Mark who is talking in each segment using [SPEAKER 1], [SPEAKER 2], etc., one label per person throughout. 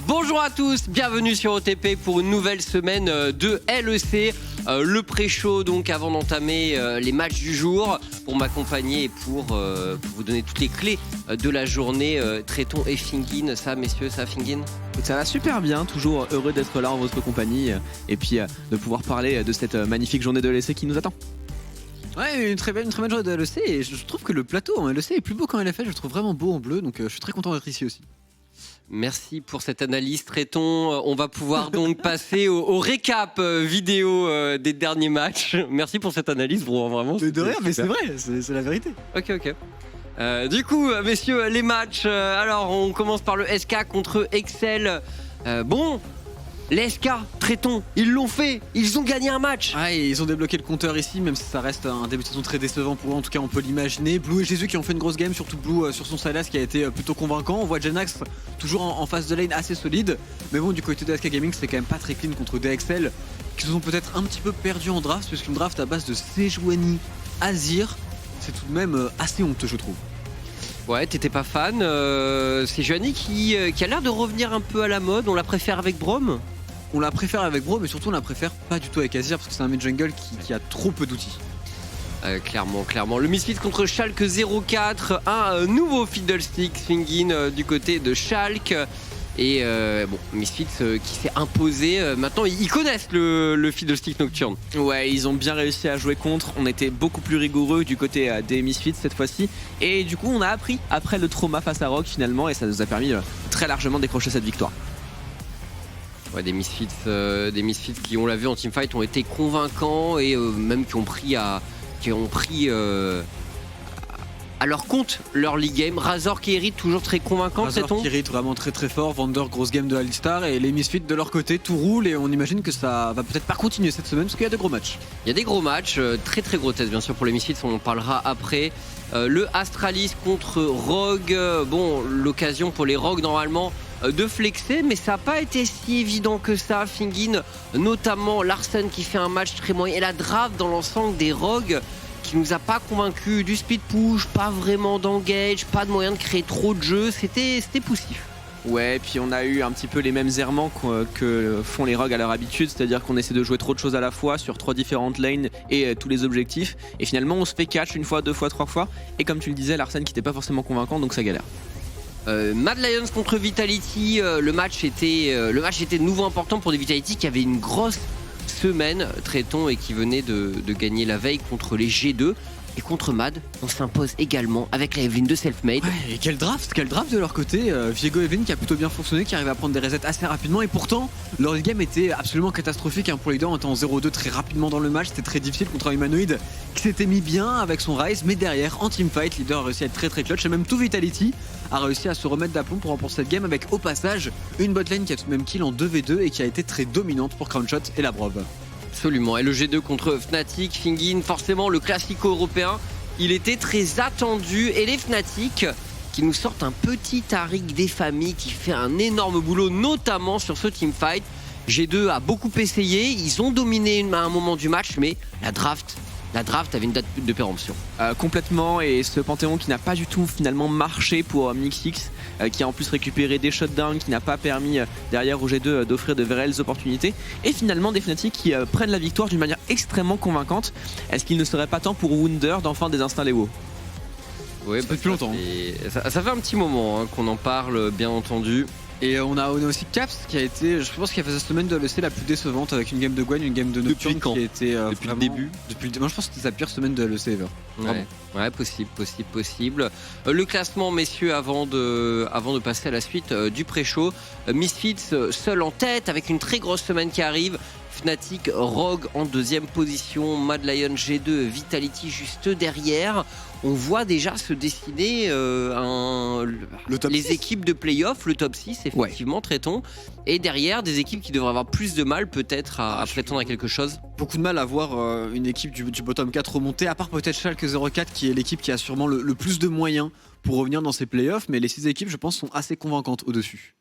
[SPEAKER 1] Bonjour à tous, bienvenue sur OTP pour une nouvelle semaine de LEC. Le pré-show donc avant d'entamer les matchs du jour. Pour m'accompagner et pour vous donner toutes les clés de la journée, Tréton et Fingin. Ça messieurs, ça Fingin?
[SPEAKER 2] Ça va super bien, toujours heureux d'être là en votre compagnie et puis de pouvoir parler de cette magnifique journée de LEC qui nous attend.
[SPEAKER 3] Ouais, une très belle journée de LEC et je trouve que le plateau en LEC est plus beau qu'en LFL, je le trouve vraiment beau en bleu, donc je suis très content d'être ici aussi.
[SPEAKER 1] Merci pour cette analyse, Tréton. On va pouvoir donc passer au récap vidéo des derniers matchs. Merci pour cette analyse, bro, vraiment.
[SPEAKER 3] De rien, mais c'est vrai, c'est la vérité.
[SPEAKER 1] Ok. Du coup, messieurs, les matchs. Alors, on commence par le SK contre Excel. Les SK, Tréton, ils l'ont fait, ils ont gagné un match.
[SPEAKER 3] Ah, et ils ont débloqué le compteur ici, même si ça reste un début de saison très décevant pour eux, en tout cas on peut l'imaginer. Blue et Jésus qui ont fait une grosse game, surtout Blue sur son Sylas qui a été plutôt convaincant. On voit Genax toujours en face de lane assez solide, mais bon, du côté de SK Gaming c'est quand même pas très clean contre DXL qui se sont peut-être un petit peu perdus en draft, puisqu'une draft à base de Sejuani, Azir, c'est tout de même assez honteux, je trouve.
[SPEAKER 1] Ouais, t'étais pas fan. C'est Johnny qui a l'air de revenir un peu à la mode. On la préfère avec Braum.
[SPEAKER 3] On la préfère avec Bro, mais surtout on la préfère pas du tout avec Azir parce que c'est un mid jungle qui a trop peu d'outils.
[SPEAKER 1] Clairement. Le Misfits contre Schalke 04, un nouveau Fiddlestick Fingin du côté de Schalke. Et Misfits qui s'est imposé. Maintenant, ils connaissent le Fiddlestick Nocturne.
[SPEAKER 2] Ouais, ils ont bien réussi à jouer contre. On était beaucoup plus rigoureux du côté des Misfits cette fois-ci. Et du coup, on a appris après le trauma face à Rogue finalement. Et ça nous a permis très largement de décrocher cette victoire.
[SPEAKER 1] Ouais, des Misfits qui, on l'a vu en teamfight, ont été convaincants et même qui ont pris à leur compte leur league game. Razor Kirit toujours très convaincant.
[SPEAKER 3] Razor Kirit vraiment très très fort. Vander grosse game de Alistar et les Misfits de leur côté tout roule et on imagine que ça va peut-être pas continuer cette semaine parce qu'il y a de gros matchs.
[SPEAKER 1] Il y a des gros matchs, très très gros tests bien sûr pour les Misfits, on en parlera après. Le Astralis contre Rogue, l'occasion pour les Rogue normalement de flexer, mais ça n'a pas été si évident que ça. Fingin, notamment Larsen qui fait un match très moyen et la draft dans l'ensemble des Rogues qui nous a pas convaincu. Du speed push, pas vraiment d'engage, pas de moyen de créer trop de jeux, c'était poussif.
[SPEAKER 2] Ouais, puis on a eu un petit peu les mêmes errements que font les Rogues à leur habitude, c'est-à-dire qu'on essaie de jouer trop de choses à la fois sur 3 différentes lanes et tous les objectifs, et finalement on se fait catch une fois, 2 fois, 3 fois, et comme tu le disais, Larsen qui n'était pas forcément convaincant, donc ça galère.
[SPEAKER 1] Mad Lions contre Vitality, le match était de nouveau important pour des Vitality qui avaient une grosse semaine, Tréton, et qui venait de gagner la veille contre les G2. Et contre Mad, on s'impose également avec la Evelyn de Selfmade.
[SPEAKER 3] Ouais, et quel draft de leur côté. Viego Evelyn qui a plutôt bien fonctionné, qui arrive à prendre des resets assez rapidement. Et pourtant, leur game était absolument catastrophique. Pour les deux, on était en 0-2 très rapidement dans le match. C'était très difficile contre un humanoïde qui s'était mis bien avec son Rise. Mais derrière, en teamfight, Leader a réussi à être très très clutch. Et même tout Vitality a réussi à se remettre d'aplomb pour remporter cette game avec au passage une botlane qui a tout de même kill en 2v2 et qui a été très dominante pour Crownshot et la Brove.
[SPEAKER 1] Absolument, et le G2 contre Fnatic, Fingin, forcément le classico européen, il était très attendu, et les Fnatic qui nous sortent un petit Tariq des familles qui fait un énorme boulot, notamment sur ce teamfight. G2 a beaucoup essayé, ils ont dominé à un moment du match, mais la draft avait une date de péremption.
[SPEAKER 2] Complètement, et ce Panthéon qui n'a pas du tout finalement marché pour Mixx, qui a en plus récupéré des shutdowns, qui n'a pas permis derrière au G2 d'offrir de réelles opportunités, et finalement des Fnatic qui prennent la victoire d'une manière extrêmement convaincante. Est-ce qu'il ne serait pas temps pour Wunder d'enfin désinstaller WoW?
[SPEAKER 1] Oui,
[SPEAKER 3] ça fait plus longtemps.
[SPEAKER 1] Ça fait un petit moment qu'on en parle, bien entendu.
[SPEAKER 3] Et on a aussi Caps qui a été, je pense, qui a fait cette semaine de l'EC la plus décevante avec une game de Gwen, une game de Nocturne qui a été
[SPEAKER 1] depuis le début.
[SPEAKER 3] Moi je pense que c'était sa pire semaine de l'EC ever.
[SPEAKER 1] Ouais, possible. Le classement, messieurs, avant de passer à la suite du pré-show. Misfits seul en tête avec une très grosse semaine qui arrive. Fnatic, Rogue en deuxième position, Mad Lion G2, Vitality juste derrière. On voit déjà se dessiner les équipes de play-off, le top 6 effectivement, Tréton. Et derrière, des équipes qui devraient avoir plus de mal peut-être à prétendre à quelque chose.
[SPEAKER 3] Beaucoup de mal à voir une équipe du bottom 4 remonter, à part peut-être Schalke 04 qui est l'équipe qui a sûrement le plus de moyens pour revenir dans ces play-offs. Mais les 6 équipes, je pense, sont assez convaincantes au-dessus.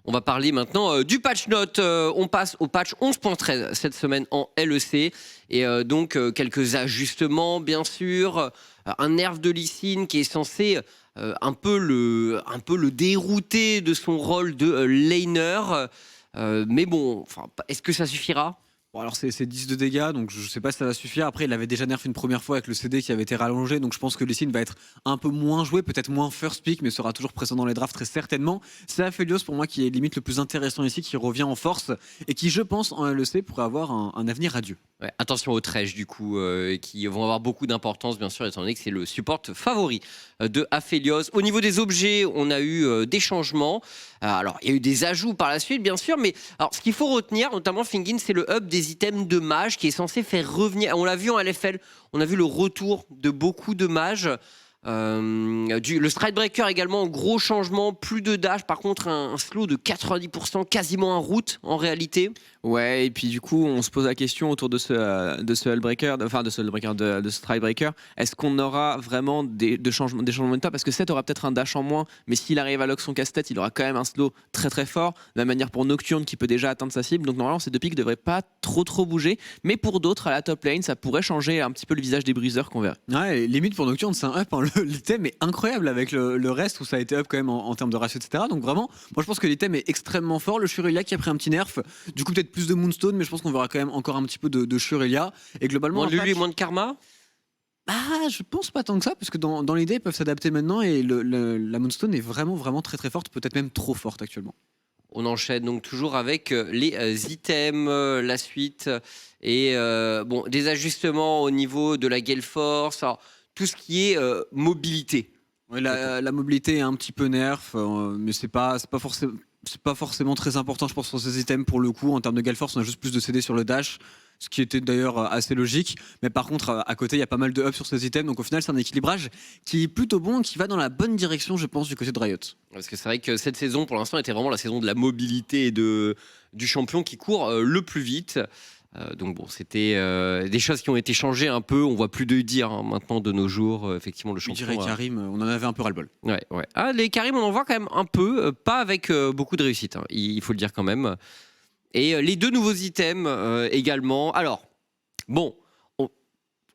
[SPEAKER 1] On va parler maintenant du patch note. On passe au patch 11.13 cette semaine en LEC. Et donc quelques ajustements, bien sûr. Un nerf de Lee Sin qui est censé un peu le dérouter de son rôle de laner. Mais bon, est-ce que ça suffira ?
[SPEAKER 3] Bon, alors c'est 10 de dégâts, donc je sais pas si ça va suffire. Après, il avait déjà nerf une première fois avec le CD qui avait été rallongé, donc je pense que Lee Sin va être un peu moins joué, peut-être moins first pick, mais sera toujours présent dans les drafts très certainement. C'est Aphelios pour moi qui est limite le plus intéressant ici, qui revient en force et qui, je pense, en LEC pourrait avoir un avenir radieux.
[SPEAKER 1] Ouais, attention aux trèches du coup, qui vont avoir beaucoup d'importance bien sûr, étant donné que c'est le support favori de Aphelios. Au niveau des objets, on a eu des changements. Alors, il y a eu des ajouts par la suite, bien sûr, mais alors, ce qu'il faut retenir, notamment Fingin, c'est le hub des items de mage qui est censé faire revenir. On l'a vu en LFL, on a vu le retour de beaucoup de mages. Le Stridebreaker également, gros changement, plus de dash, par contre un slow de 90%, quasiment un route en réalité.
[SPEAKER 2] Ouais, et puis du coup, on se pose la question autour de ce Hullbreaker, enfin de ce Hullbreaker, de ce Stridebreaker. Est-ce qu'on aura vraiment des changements de top ? Parce que Seth aura peut-être un dash en moins, mais s'il arrive à lock son casse-tête, il aura quand même un slow très très fort. De la manière pour Nocturne qui peut déjà atteindre sa cible. Donc normalement, ces deux pics ne devraient pas trop bouger. Mais pour d'autres, à la top lane, ça pourrait changer un petit peu le visage des briseurs qu'on verrait.
[SPEAKER 3] Ouais, limite pour Nocturne, c'est un up. Hein. L'item est incroyable avec le reste où ça a été up quand même en termes de ratio, etc. Donc vraiment, moi je pense que l'item est extrêmement fort. Le Shurelia qui a pris un petit nerf, du coup peut-être plus de Moonstone, mais je pense qu'on verra quand même encore un petit peu de Shurelia. Et globalement,
[SPEAKER 1] Moins de Lulu et moins de Karma.
[SPEAKER 3] Je pense pas tant que ça, parce que dans l'idée, ils peuvent s'adapter maintenant et la Moonstone est vraiment très forte, peut-être même trop forte actuellement.
[SPEAKER 1] On enchaîne donc toujours avec les items, la suite et des ajustements au niveau de la Gale Force, alors, tout ce qui est mobilité.
[SPEAKER 3] Ouais, la mobilité est un petit peu nerf, mais c'est pas forcément très important, je pense, sur ces items pour le coup. En termes de Gale Force, on a juste plus de CD sur le dash, ce qui était d'ailleurs assez logique. Mais par contre, à côté, il y a pas mal de up sur ces items. Donc au final, c'est un équilibrage qui est plutôt bon, qui va dans la bonne direction, je pense, du côté de Riot.
[SPEAKER 1] Parce que c'est vrai que cette saison, pour l'instant, était vraiment la saison de la mobilité et du champion qui court le plus vite. Donc bon, c'était des choses qui ont été changées un peu. On voit plus de dire maintenant de nos jours. Effectivement, le champion.
[SPEAKER 3] Je dirais Karim, on en avait un peu ras-le-bol.
[SPEAKER 1] Ouais. Les Karim, on en voit quand même un peu, pas avec beaucoup de réussite. Hein, il faut le dire quand même. Et les deux nouveaux items également. Alors, bon,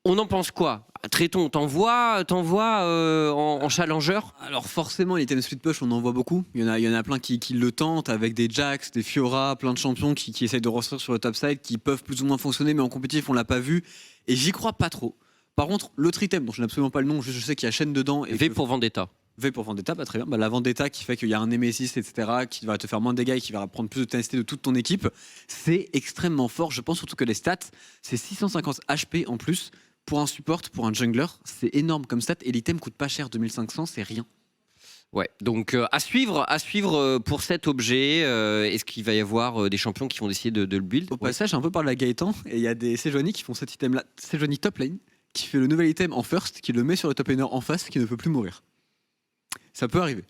[SPEAKER 1] on en pense quoi ? Traiton, t'envoies en challenger ?
[SPEAKER 3] Alors forcément, l'item split push, on en voit beaucoup. Il y en a plein qui le tentent avec des Jax, des Fiora, plein de champions qui essayent de restruire sur le top side, qui peuvent plus ou moins fonctionner, mais en compétitif, on l'a pas vu. Et j'y crois pas trop. Par contre, l'autre item, dont je n'ai absolument pas le nom, je sais qu'il y a chaîne dedans. Et
[SPEAKER 1] V pour Vendetta.
[SPEAKER 3] V pour Vendetta, pas très bien. La Vendetta qui fait qu'il y a un Nemesis, etc., qui va te faire moins de dégâts et qui va prendre plus de ténacité de toute ton équipe. C'est extrêmement fort. Je pense surtout que les stats, c'est 650 HP en plus. Pour un support, pour un jungler, c'est énorme comme stat. Et l'item coûte pas cher, 2500, c'est rien.
[SPEAKER 1] Ouais, donc à suivre pour cet objet. Est-ce qu'il va y avoir des champions qui vont décider de le build ?
[SPEAKER 3] Au passage, un peu par la Gaëtan, et il y a des Sejuani qui font cet item-là. Sejuani top lane, qui fait le nouvel item en first, qui le met sur le top laner en face, qui ne peut plus mourir. Ça peut arriver.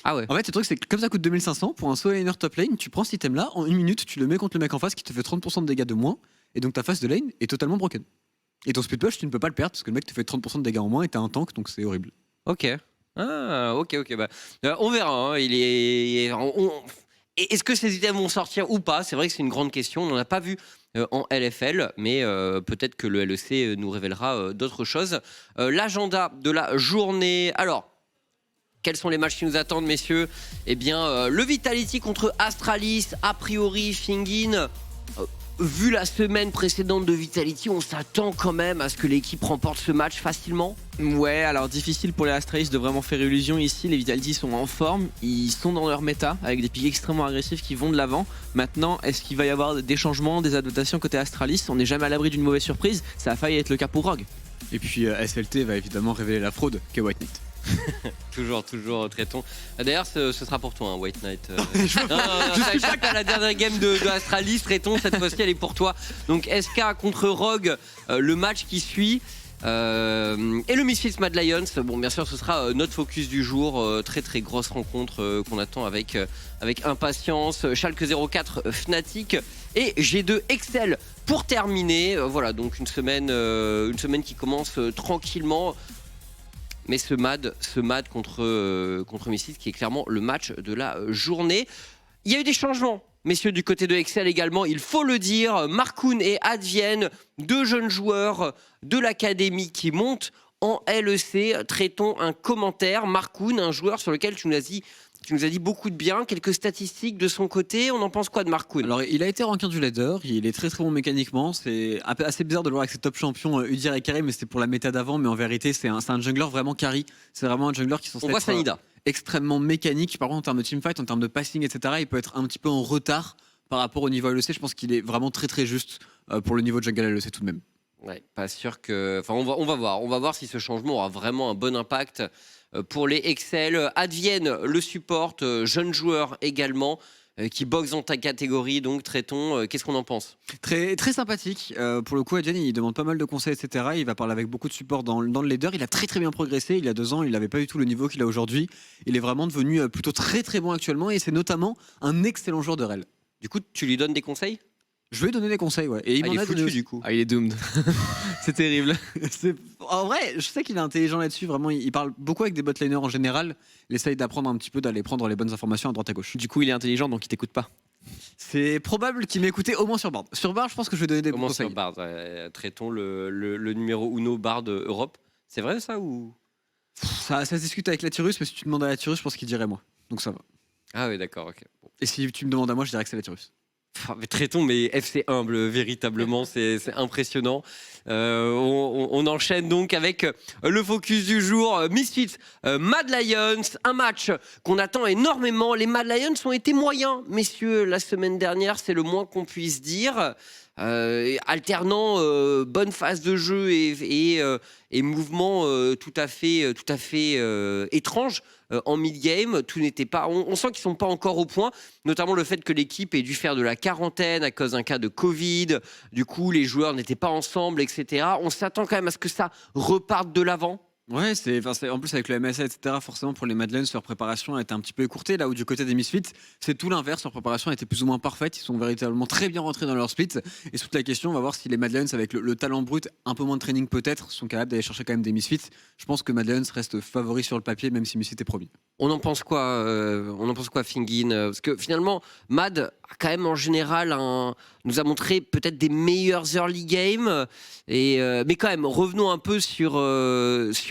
[SPEAKER 1] Ah ouais.
[SPEAKER 3] En fait, le truc, c'est que comme ça coûte 2500, pour un solo laner top lane, tu prends cet item-là, en 1 minute, tu le mets contre le mec en face qui te fait 30% de dégâts de moins, et donc ta phase de lane est totalement broken. Et ton split push, tu ne peux pas le perdre parce que le mec te fait 30% de dégâts en moins et t'as un tank, donc c'est horrible.
[SPEAKER 1] Ok. Ah, ok. On verra. Hein. Est-ce que ces items vont sortir ou pas ? C'est vrai que c'est une grande question. On n'en a pas vu en LFL, mais peut-être que le LEC nous révélera d'autres choses. L'agenda de la journée. Alors, quels sont les matchs qui nous attendent, messieurs ? Eh bien, le Vitality contre Astralis, a priori, Fingin. Vu la semaine précédente de Vitality, on s'attend quand même à ce que l'équipe remporte ce match facilement.
[SPEAKER 2] Ouais, alors difficile pour les Astralis de vraiment faire illusion ici. Les Vitality sont en forme, ils sont dans leur méta avec des pics extrêmement agressifs qui vont de l'avant. Maintenant, est-ce qu'il va y avoir des changements, des adaptations côté Astralis ? On n'est jamais à l'abri d'une mauvaise surprise, ça a failli être le cas pour Rogue.
[SPEAKER 3] Et puis SLT va évidemment révéler la fraude qu'est White Knight.
[SPEAKER 1] toujours Traiton. D'ailleurs, ce sera pour toi, hein, White Knight. Je sais pas, la dernière game de Astralis, Traiton, cette fois-ci, elle est pour toi. Donc SK contre Rogue, le match qui suit. Et le Misfits Mad Lions, bon, bien sûr, ce sera notre focus du jour. Très grosse rencontre qu'on attend avec impatience. Schalke 04, Fnatic et G2 Excel pour terminer. Voilà, donc une semaine qui commence tranquillement. Mais ce MAD contre Misfits qui est clairement le match de la journée. Il y a eu des changements, messieurs, du côté de Excel également, il faut le dire. Markoun et Advienne, 2 jeunes joueurs de l'académie qui montent en LEC. Traitons un commentaire. Markoun, un joueur sur lequel tu nous as dit beaucoup de bien. Quelques statistiques de son côté. On en pense quoi de Markoun?
[SPEAKER 3] Alors, il a été ranké du leader, il est très très bon mécaniquement. C'est assez bizarre de le voir avec ses top champions Udyr et Carry, mais c'était pour la méta d'avant. Mais en vérité, c'est un jungler vraiment carry. C'est vraiment un jungler qui sont
[SPEAKER 1] On voit Sanida.
[SPEAKER 3] Extrêmement mécanique. Par contre, en termes de teamfight, en termes de passing, etc., il peut être un petit peu en retard par rapport au niveau LEC. Je pense qu'il est vraiment très très juste pour le niveau de jungle LEC tout de même.
[SPEAKER 1] Ouais, pas sûr que. Enfin, on va voir. On va voir si ce changement aura vraiment un bon impact pour les Excel. Advienne le support, jeune joueur également, qui boxe dans ta catégorie. Donc, traitons. Qu'est-ce qu'on en pense?
[SPEAKER 3] Très, très sympathique. Pour le coup, Advienne, il demande pas mal de conseils, etc. Il va parler avec beaucoup de support dans le leader. Il a très très bien progressé. Il y a 2 ans, il n'avait pas du tout le niveau qu'il a aujourd'hui. Il est vraiment devenu plutôt très très bon actuellement. Et c'est notamment un excellent joueur de rel.
[SPEAKER 1] Du coup, tu lui donnes des conseils?
[SPEAKER 3] Je vais lui donner des conseils, ouais. Et il m'en
[SPEAKER 1] est
[SPEAKER 3] a donné
[SPEAKER 1] foutu,
[SPEAKER 3] aussi.
[SPEAKER 1] du coup.
[SPEAKER 2] Ah, il est doomed. C'est terrible.
[SPEAKER 3] En vrai, je sais qu'il est intelligent là-dessus. Vraiment, il parle beaucoup avec des botlaners en général. Il essaye d'apprendre un petit peu, d'aller prendre les bonnes informations à droite à gauche.
[SPEAKER 2] Du coup, il est intelligent, donc il t'écoute pas.
[SPEAKER 3] C'est probable qu'il m'écoutait au moins sur Bard. Sur Bard, je pense que je vais donner des bons
[SPEAKER 1] Comment
[SPEAKER 3] conseils.
[SPEAKER 1] sur Bard? Traitons le numéro uno Bard Europe. C'est vrai ça ou?
[SPEAKER 3] Ça se discute avec Latirus, mais si tu demandes à Latirus, je pense qu'il dirait moi. Donc ça va.
[SPEAKER 1] Ah oui, d'accord, ok. Bon.
[SPEAKER 3] Et si tu me demandes à moi, je dirais que c'est Latirus.
[SPEAKER 1] Mais traitons, mais FC humble, véritablement, c'est impressionnant. On enchaîne donc avec le focus du jour. Misfits, Mad Lions, un match qu'on attend énormément. Les Mad Lions ont été moyens, messieurs, la semaine dernière, c'est le moins qu'on puisse dire. Alternant bonne phase de jeu et mouvements tout à fait étranges en mid-game. Tout n'était pas. On sent qu'ils sont pas encore au point, notamment le fait que l'équipe ait dû faire de la quarantaine à cause d'un cas de Covid. Du coup, les joueurs n'étaient pas ensemble, etc. On s'attend quand même à ce que ça reparte de l'avant.
[SPEAKER 3] Ouais, en plus avec le MSA, etc. Forcément, pour les Mad Lions, leur préparation a été un petit peu écourtée. Là où du côté des Misfits, c'est tout l'inverse. Leur préparation a été plus ou moins parfaite. Ils sont véritablement très bien rentrés dans leur split. Et toute la question, on va voir si les Mad Lions, avec le talent brut, un peu moins de training peut-être, sont capables d'aller chercher quand même des Misfits. Je pense que Mad Lions reste favori sur le papier, même si Misfits est promis.
[SPEAKER 1] On en pense quoi, Fingin? Parce que finalement, Mad a quand même en général nous a montré peut-être des meilleurs early games. Mais quand même, revenons un peu sur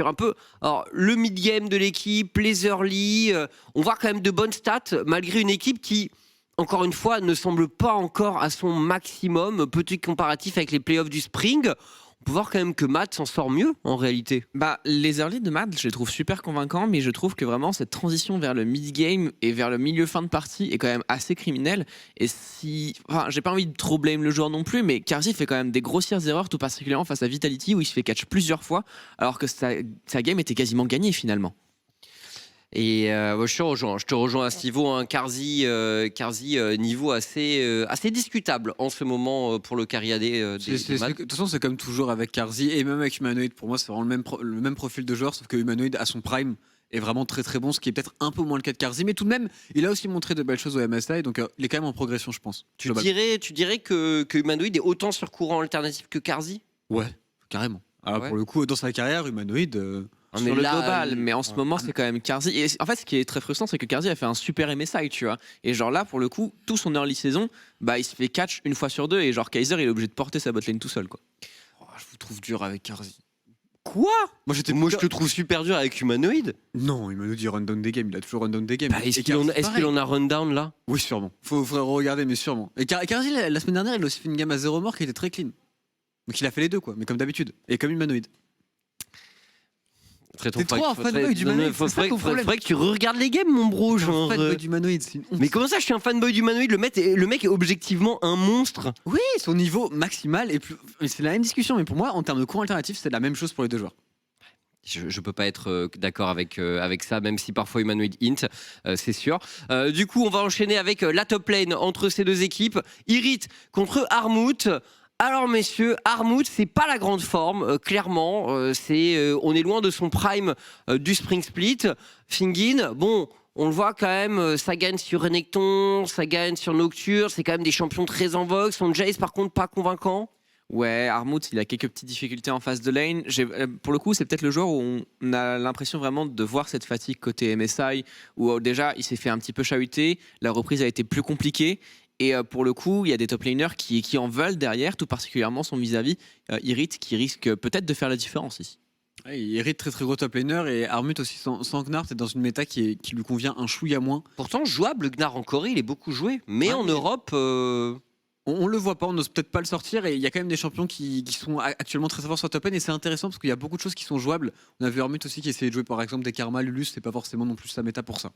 [SPEAKER 1] un peu. Alors, le mid-game de l'équipe, les early, on voit quand même de bonnes stats, malgré une équipe qui, encore une fois, ne semble pas encore à son maximum. Petit comparatif avec les playoffs du Spring. On peut voir quand même que Mad s'en sort mieux en réalité.
[SPEAKER 2] Bah, les early de Mad, je les trouve super convaincants, mais je trouve que vraiment cette transition vers le mid-game et vers le milieu fin de partie est quand même assez criminelle. Et j'ai pas envie de trop blâmer le joueur non plus, mais Carzzy fait quand même des grossières erreurs, tout particulièrement face à Vitality où il se fait catch plusieurs fois, alors que sa game était quasiment gagnée finalement.
[SPEAKER 1] Et je te rejoins à ce niveau, hein. Carzzy, niveau assez discutable en ce moment pour le carry AD des Mad.
[SPEAKER 3] De toute façon, c'est comme toujours avec Carzzy et même avec Humanoid. Pour moi, c'est vraiment le même profil de joueur, sauf que Humanoid à son prime est vraiment très très bon, ce qui est peut-être un peu moins le cas de Carzzy, mais tout de même, il a aussi montré de belles choses au MSI, donc il est quand même en progression, je pense.
[SPEAKER 1] Tu dirais que Humanoid est autant sur courant alternatif que Carzzy?
[SPEAKER 3] Ouais, carrément. Alors
[SPEAKER 1] ouais.
[SPEAKER 3] Pour le coup, dans sa carrière, Humanoid.
[SPEAKER 2] Sur le global, mais en ce moment c'est quand même Carzzy. Et en fait, ce qui est très frustrant, c'est que Carzzy a fait un super MSI, tu vois. Et genre là, pour le coup, tout son early saison, bah il se fait catch une fois sur deux. Et genre Kaiser, il est obligé de porter sa botlane tout seul, quoi.
[SPEAKER 3] Oh, je vous trouve dur avec Carzzy.
[SPEAKER 1] Quoi? Moi je
[SPEAKER 3] te
[SPEAKER 1] trouve super dur avec Humanoid.
[SPEAKER 3] Non, Humanoid il run down des games, il a toujours run down des games.
[SPEAKER 1] Bah, est-ce qu'il en a run down là?
[SPEAKER 3] Oui, sûrement. Faudrait regarder, mais sûrement. Et Carzzy, la semaine dernière, il a aussi fait une game à 0 mort qui était très clean. Donc il a fait les deux, quoi, mais comme d'habitude. Et comme Humanoid.
[SPEAKER 1] T'es
[SPEAKER 3] trop un fanboy d'Humanoid.
[SPEAKER 1] Faudrait que tu regardes les games, mon bro.
[SPEAKER 3] Un fanboy d'Humanoid, c'est une honte.
[SPEAKER 1] Mais comment ça, je suis un fanboy d'Humanoid? Le mec est objectivement un monstre.
[SPEAKER 3] Oui, son niveau maximal est plus. C'est la même discussion, mais pour moi, en termes de cours alternatif, c'est la même chose pour les deux joueurs.
[SPEAKER 1] Je peux pas être d'accord avec ça, même si parfois Humanoid int, c'est sûr. Du coup, on va enchaîner avec la top lane entre ces deux équipes. Irit contre Armut. Alors messieurs, Armut, c'est pas la grande forme, clairement. On est loin de son prime du Spring Split. Fingin, bon, on le voit quand même, ça gagne sur Renekton, ça gagne sur Nocturne, c'est quand même des champions très en vogue. Son Jace, par contre, pas convaincant.
[SPEAKER 2] Ouais, Armut, il a quelques petites difficultés en phase de lane. Pour le coup, c'est peut-être le joueur où on a l'impression vraiment de voir cette fatigue côté MSI, où déjà, il s'est fait un petit peu chahuter, la reprise a été plus compliquée. Et pour le coup, il y a des top laners qui en veulent derrière, tout particulièrement son vis-à-vis, Irit, qui risque peut-être de faire la différence ici.
[SPEAKER 3] Ouais, il hérite très très gros top laner et Armut aussi sans Gnar, c'est dans une méta qui lui convient un chouïa moins.
[SPEAKER 1] Pourtant, jouable, Gnar en Corée, il est beaucoup joué. Mais en Europe.
[SPEAKER 3] On le voit pas, on n'ose peut-être pas le sortir et il y a quand même des champions qui sont actuellement très forts sur top lane et c'est intéressant parce qu'il y a beaucoup de choses qui sont jouables. On a vu Armut aussi qui essayait de jouer par exemple des Karma, Lulus, c'est pas forcément non plus sa méta pour ça.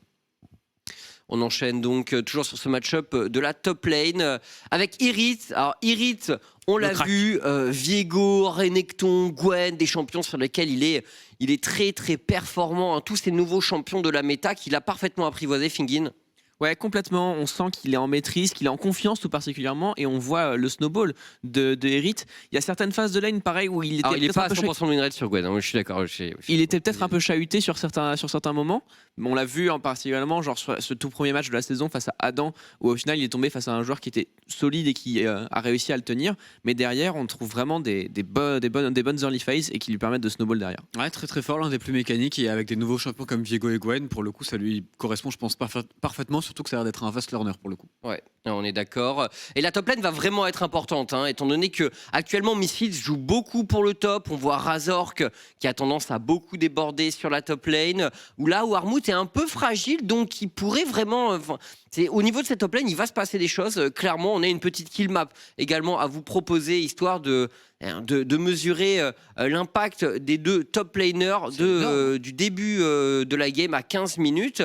[SPEAKER 1] On enchaîne donc toujours sur ce match-up de la top lane avec Irit. Alors Irit, on l'a vu, Viego, Renekton, Gwen, des champions sur lesquels il est très très performant. Hein. Tous ces nouveaux champions de la méta qu'il a parfaitement apprivoisé, Fingin.
[SPEAKER 2] Ouais, complètement. On sent qu'il est en maîtrise, qu'il est en confiance tout particulièrement, et on voit le snowball de Irit. Il y a certaines phases de lane, pareil, où il était.
[SPEAKER 1] Il n'est pas à 100% de win rate sur Gwen. Hein, je suis d'accord.
[SPEAKER 2] Il était peut-être un peu chahuté sur certains moments. Mais on l'a vu en particulièrement, genre sur ce tout premier match de la saison face à Adam, où au final il est tombé face à un joueur qui était solide et qui a réussi à le tenir. Mais derrière, on trouve vraiment des bonnes early phases et qui lui permettent de snowball derrière.
[SPEAKER 3] Ouais, très très fort, l'un des plus mécaniques et avec des nouveaux champions comme Viego et Gwen, pour le coup, ça lui correspond, je pense, parfaitement. Surtout que ça a l'air d'être un fast learner pour le coup.
[SPEAKER 1] Ouais, on est d'accord. Et la top lane va vraiment être importante, hein, étant donné que actuellement Misfits joue beaucoup pour le top. On voit Razork qui a tendance à beaucoup déborder sur la top lane, où là où Armut est un peu fragile, donc il pourrait vraiment. Au niveau de cette top lane, il va se passer des choses. Clairement, on a une petite kill map également à vous proposer, histoire de mesurer l'impact des deux top laners du début de la game à 15 minutes.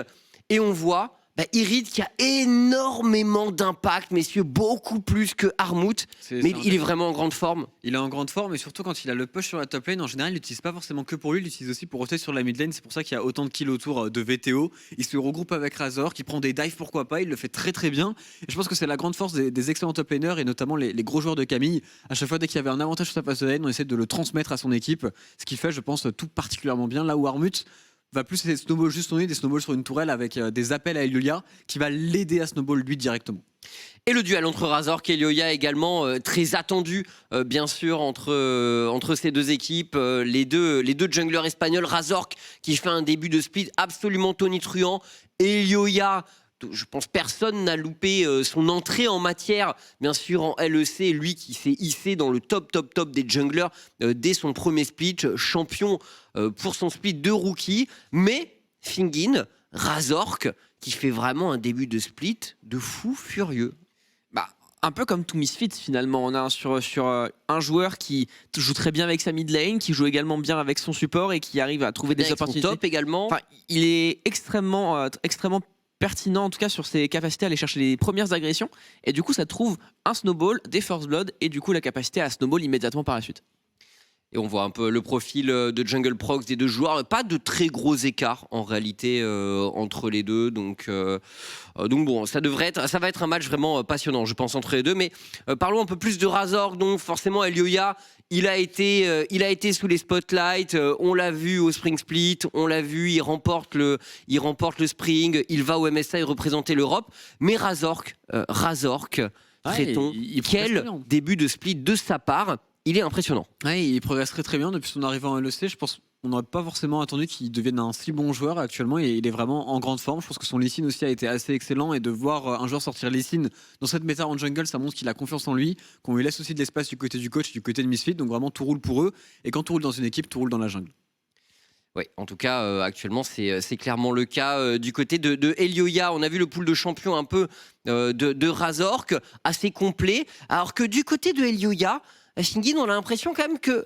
[SPEAKER 1] Et on voit Irit qui a énormément d'impact, messieurs, beaucoup plus que Armut. Mais il est vraiment en grande forme.
[SPEAKER 3] Il est en grande forme et surtout quand il a le push sur la top lane, en général, il l'utilise pas forcément que pour lui, il l'utilise aussi pour rester sur la mid lane. C'est pour ça qu'il y a autant de kills autour de VTO. Il se regroupe avec Razor, qui prend des dives, pourquoi pas, il le fait très très bien. Et je pense que c'est la grande force des excellents top laners et notamment les gros joueurs de Camille. À chaque fois, dès qu'il y avait un avantage sur sa phase de lane, on essaie de le transmettre à son équipe. Ce qui fait, je pense, tout particulièrement bien. Là où Armut va plus des snowballs juste son nez, des snowballs sur une tourelle avec des appels à Elioya qui va l'aider à snowball lui directement.
[SPEAKER 1] Et le duel entre Razork et Elioya également très attendu, bien sûr, entre ces deux équipes. Les deux junglers espagnols, Razork qui fait un début de split absolument tonitruant, et Elioya, je pense personne n'a loupé son entrée en matière, bien sûr en LEC, lui qui s'est hissé dans le top des junglers dès son premier split, champion pour son split de rookie. Mais Fingin, Razork, qui fait vraiment un début de split de fou furieux.
[SPEAKER 2] Un peu comme tout Misfits finalement, on a sur un joueur qui joue très bien avec sa mid lane, qui joue également bien avec son support et qui arrive à trouver des opportunités.
[SPEAKER 1] Top également.
[SPEAKER 2] Enfin, il est extrêmement pertinent en tout cas sur ses capacités à aller chercher les premières agressions, et du coup ça trouve un snowball, des first blood et du coup la capacité à snowball immédiatement par la suite.
[SPEAKER 1] Et on voit un peu le profil de Jungle Prox des deux joueurs. Pas de très gros écarts en réalité entre les deux. Donc bon, ça va être un match vraiment passionnant, je pense, entre les deux. Mais parlons un peu plus de Razork. Donc forcément, Elioya, il a été sous les spotlights. On l'a vu au Spring Split. On l'a vu, il remporte le Spring. Il va au MSI représenter l'Europe. Mais Razork, traitons, quel début de split de sa part. Il est impressionnant.
[SPEAKER 3] Ouais, il progresse très très bien depuis son arrivée en LEC. Je pense qu'on n'aurait pas forcément attendu qu'il devienne un si bon joueur actuellement. Et il est vraiment en grande forme. Je pense que son Lee Sin aussi a été assez excellent. Et de voir un joueur sortir Lee Sin dans cette méta en jungle, ça montre qu'il a confiance en lui, qu'on lui laisse aussi de l'espace du côté du coach, du côté de Misfit. Donc vraiment tout roule pour eux. Et quand tout roule dans une équipe, tout roule dans la jungle.
[SPEAKER 1] Oui, en tout cas, actuellement, c'est clairement le cas du côté de Elioya. On a vu le pool de champions un peu de Razork, assez complet. Alors que du côté de Elioya, Fingin, on a l'impression quand même que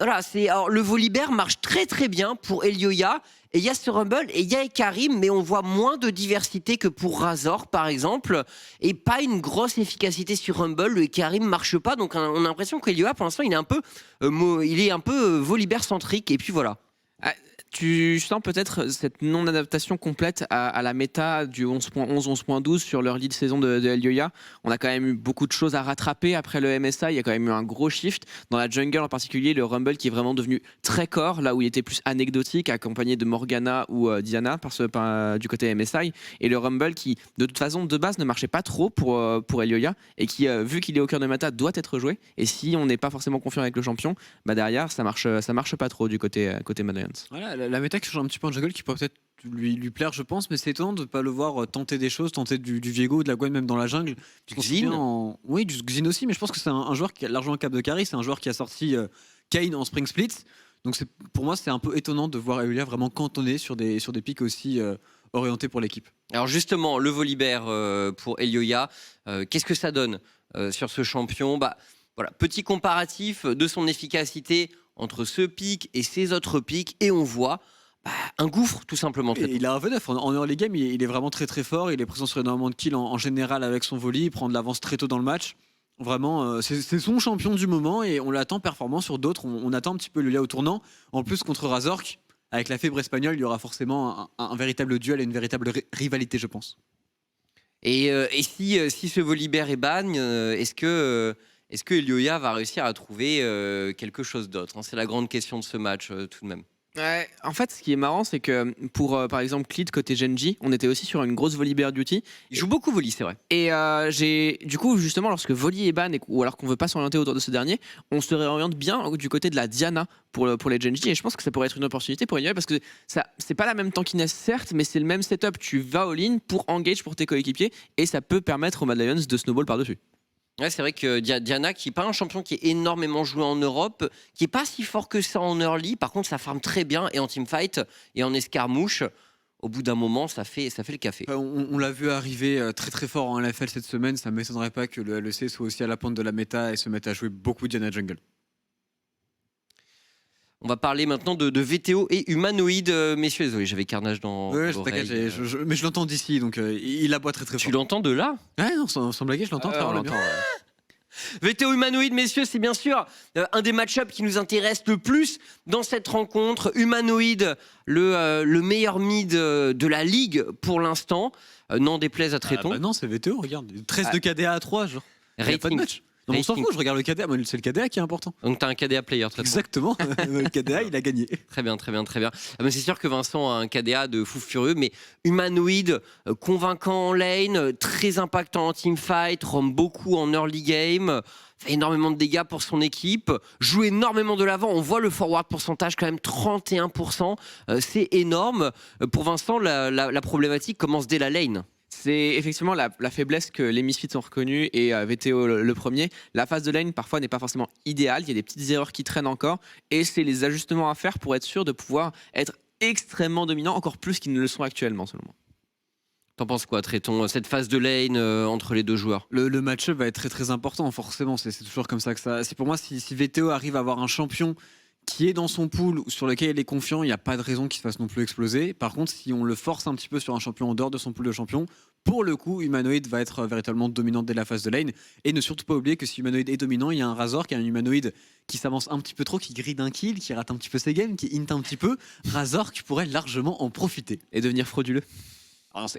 [SPEAKER 1] le Volibear marche très très bien pour Elioya. Et il y a ce Rumble et il y a Karim, mais on voit moins de diversité que pour Razork par exemple, et pas une grosse efficacité sur Rumble. Le Karim marche pas, donc on a l'impression qu'Elioya pour l'instant il est un peu Volibear centrique. Et puis voilà.
[SPEAKER 2] Tu sens peut-être cette non-adaptation complète à la méta du 11.11, 11.12 sur leur lead saison de Elioya. On a quand même eu beaucoup de choses à rattraper après le MSI. Il y a quand même eu un gros shift. Dans la jungle en particulier, le Rumble qui est vraiment devenu très core, là où il était plus anecdotique, accompagné de Morgana ou Diana du côté MSI. Et le Rumble qui, de toute façon, de base, ne marchait pas trop pour Elioya et qui, vu qu'il est au cœur de méta, doit être joué. Et si on n'est pas forcément confiant avec le champion, bah derrière, ça marche pas trop du côté Mad Lions.
[SPEAKER 3] Voilà, la méta qui change un petit peu en jungle qui pourrait peut-être lui plaire, je pense, mais c'est étonnant de ne pas le voir tenter des choses, tenter du Viego, de la Gwen même dans la jungle.
[SPEAKER 1] Du Xin.
[SPEAKER 3] Oui, du Xin aussi, mais je pense que c'est un joueur qui a largement un cap de carry, c'est un joueur qui a sorti Kayn en Spring Split. Donc pour moi, c'est un peu étonnant de voir Eolia vraiment cantonné sur des pics aussi orientés pour l'équipe.
[SPEAKER 1] Alors justement, le Volibear pour Elioya, qu'est-ce que ça donne sur ce champion? Voilà, petit comparatif de son efficacité entre ce pic et ses autres pics, et on voit un gouffre tout simplement.
[SPEAKER 3] Et il a un V9 en early game, il est vraiment très très fort, il est présent sur énormément de kills en général avec son volley, il prend de l'avance très tôt dans le match. Vraiment, c'est son champion du moment et on l'attend performant sur d'autres. On attend un petit peu le lien au tournant. En plus, contre Razork, avec la fibre espagnole, il y aura forcément un véritable duel et une véritable rivalité, je pense.
[SPEAKER 1] Et si ce Volibear est ban, est-ce que Elioya va réussir à trouver quelque chose d'autre, hein? C'est la grande question de ce match tout de même.
[SPEAKER 2] Ouais, en fait, ce qui est marrant, c'est que pour par exemple Clid côté Genji, on était aussi sur une grosse Volibear duty.
[SPEAKER 1] Il joue beaucoup Voli, c'est vrai.
[SPEAKER 2] Et du coup, justement, lorsque Voli est ban ou alors qu'on veut pas s'orienter autour de ce dernier, on se réoriente bien du côté de la Diana pour les Genji. Et je pense que ça pourrait être une opportunité pour Elioya parce que ça, c'est pas la même tankiness certes, mais c'est le même setup. Tu vas all-in pour engage pour tes coéquipiers et ça peut permettre aux Mad Lions de snowball par-dessus.
[SPEAKER 1] Ouais, c'est vrai que Diana, qui n'est pas un champion qui est énormément joué en Europe, qui n'est pas si fort que ça en early, par contre ça farme très bien et en teamfight et en escarmouche, au bout d'un moment ça fait le café.
[SPEAKER 3] On l'a vu arriver très très fort en LFL cette semaine, ça ne m'étonnerait pas que le LEC soit aussi à la pointe de la méta et se mette à jouer beaucoup Diana Jungle.
[SPEAKER 1] On va parler maintenant de VTO et humanoïde, messieurs. Désolé, j'avais Carnage dans l'oreille.
[SPEAKER 3] Mais je l'entends d'ici, donc il aboie très très fort.
[SPEAKER 1] Tu l'entends de là?
[SPEAKER 3] Ouais, non, sans blaguer, je l'entends très bien.
[SPEAKER 1] VTO humanoïde, messieurs, c'est bien sûr un des match-ups qui nous intéresse le plus dans cette rencontre. Humanoïde, le meilleur mid de la ligue pour l'instant. N'en déplaise à Tréton.
[SPEAKER 3] Non, c'est VTO, regarde. 13 de KDA à 3, genre. Il y a pas de match. Non, on s'en fout, je regarde le KDA, c'est le KDA qui est important.
[SPEAKER 1] Donc tu as un KDA player, très
[SPEAKER 3] exactement, le KDA il a gagné.
[SPEAKER 1] Très bien. Mais c'est sûr que Vincent a un KDA de fou furieux, mais humanoïde, convaincant en lane, très impactant en teamfight, roam beaucoup en early game, fait énormément de dégâts pour son équipe, joue énormément de l'avant, on voit le forward pourcentage quand même 31%, c'est énorme. Pour Vincent, la problématique commence dès la lane.
[SPEAKER 2] C'est effectivement la faiblesse que les Misfits ont reconnue et VTO le premier. La phase de lane parfois n'est pas forcément idéale, il y a des petites erreurs qui traînent encore et c'est les ajustements à faire pour être sûr de pouvoir être extrêmement dominant, encore plus qu'ils ne le sont actuellement selon moi.
[SPEAKER 1] T'en penses quoi, Tréton, cette phase de lane entre les deux joueurs?
[SPEAKER 3] Le match-up va être très très important, forcément, c'est toujours comme ça que ça. C'est pour moi, si VTO arrive à avoir un champion qui est dans son pool, sur lequel il est confiant, il n'y a pas de raison qu'il se fasse non plus exploser. Par contre, si on le force un petit peu sur un champion en dehors de son pool de champions, pour le coup, Humanoid va être véritablement dominant dès la phase de lane. Et ne surtout pas oublier que si Humanoid est dominant, il y a un Razor qui est un Humanoid qui s'avance un petit peu trop, qui grille d'un kill, qui rate un petit peu ses games, qui int un petit peu. Razor qui pourrait largement en profiter.
[SPEAKER 2] Et devenir frauduleux.
[SPEAKER 3] Alors,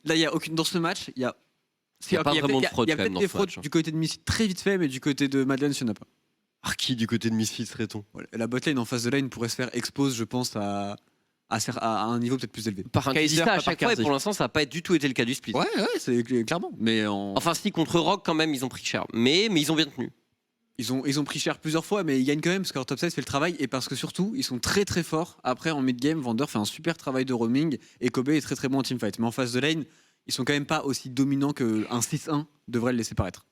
[SPEAKER 3] là, il n'y a aucune. Dans ce match, il y a.
[SPEAKER 1] Il n'y a pas vraiment de fraude.
[SPEAKER 3] Il y a peut-être des fraudes du côté de Misfits très vite fait, mais du côté de Mad Lions, il n'y en a pas.
[SPEAKER 1] Qui du côté de Misfits, serait-on?
[SPEAKER 3] La botlane en phase de lane pourrait se faire expose, je pense, à un niveau peut-être plus élevé.
[SPEAKER 1] Par Kaiser, à chaque fois, et pour l'instant, ça n'a pas du tout été le cas du split.
[SPEAKER 3] Ouais, c'est clairement. Mais
[SPEAKER 1] enfin, si, contre Rogue, quand même, ils ont pris cher. Mais ils ont bien tenu.
[SPEAKER 3] Ils ont pris cher plusieurs fois, mais ils gagnent quand même parce que leur top side fait le travail et parce que surtout, ils sont très très forts. Après, en mid-game, Vander fait un super travail de roaming et Kobe est très très bon en teamfight. Mais en phase de lane, ils sont quand même pas aussi dominants qu'un 6-1 devrait le laisser paraître.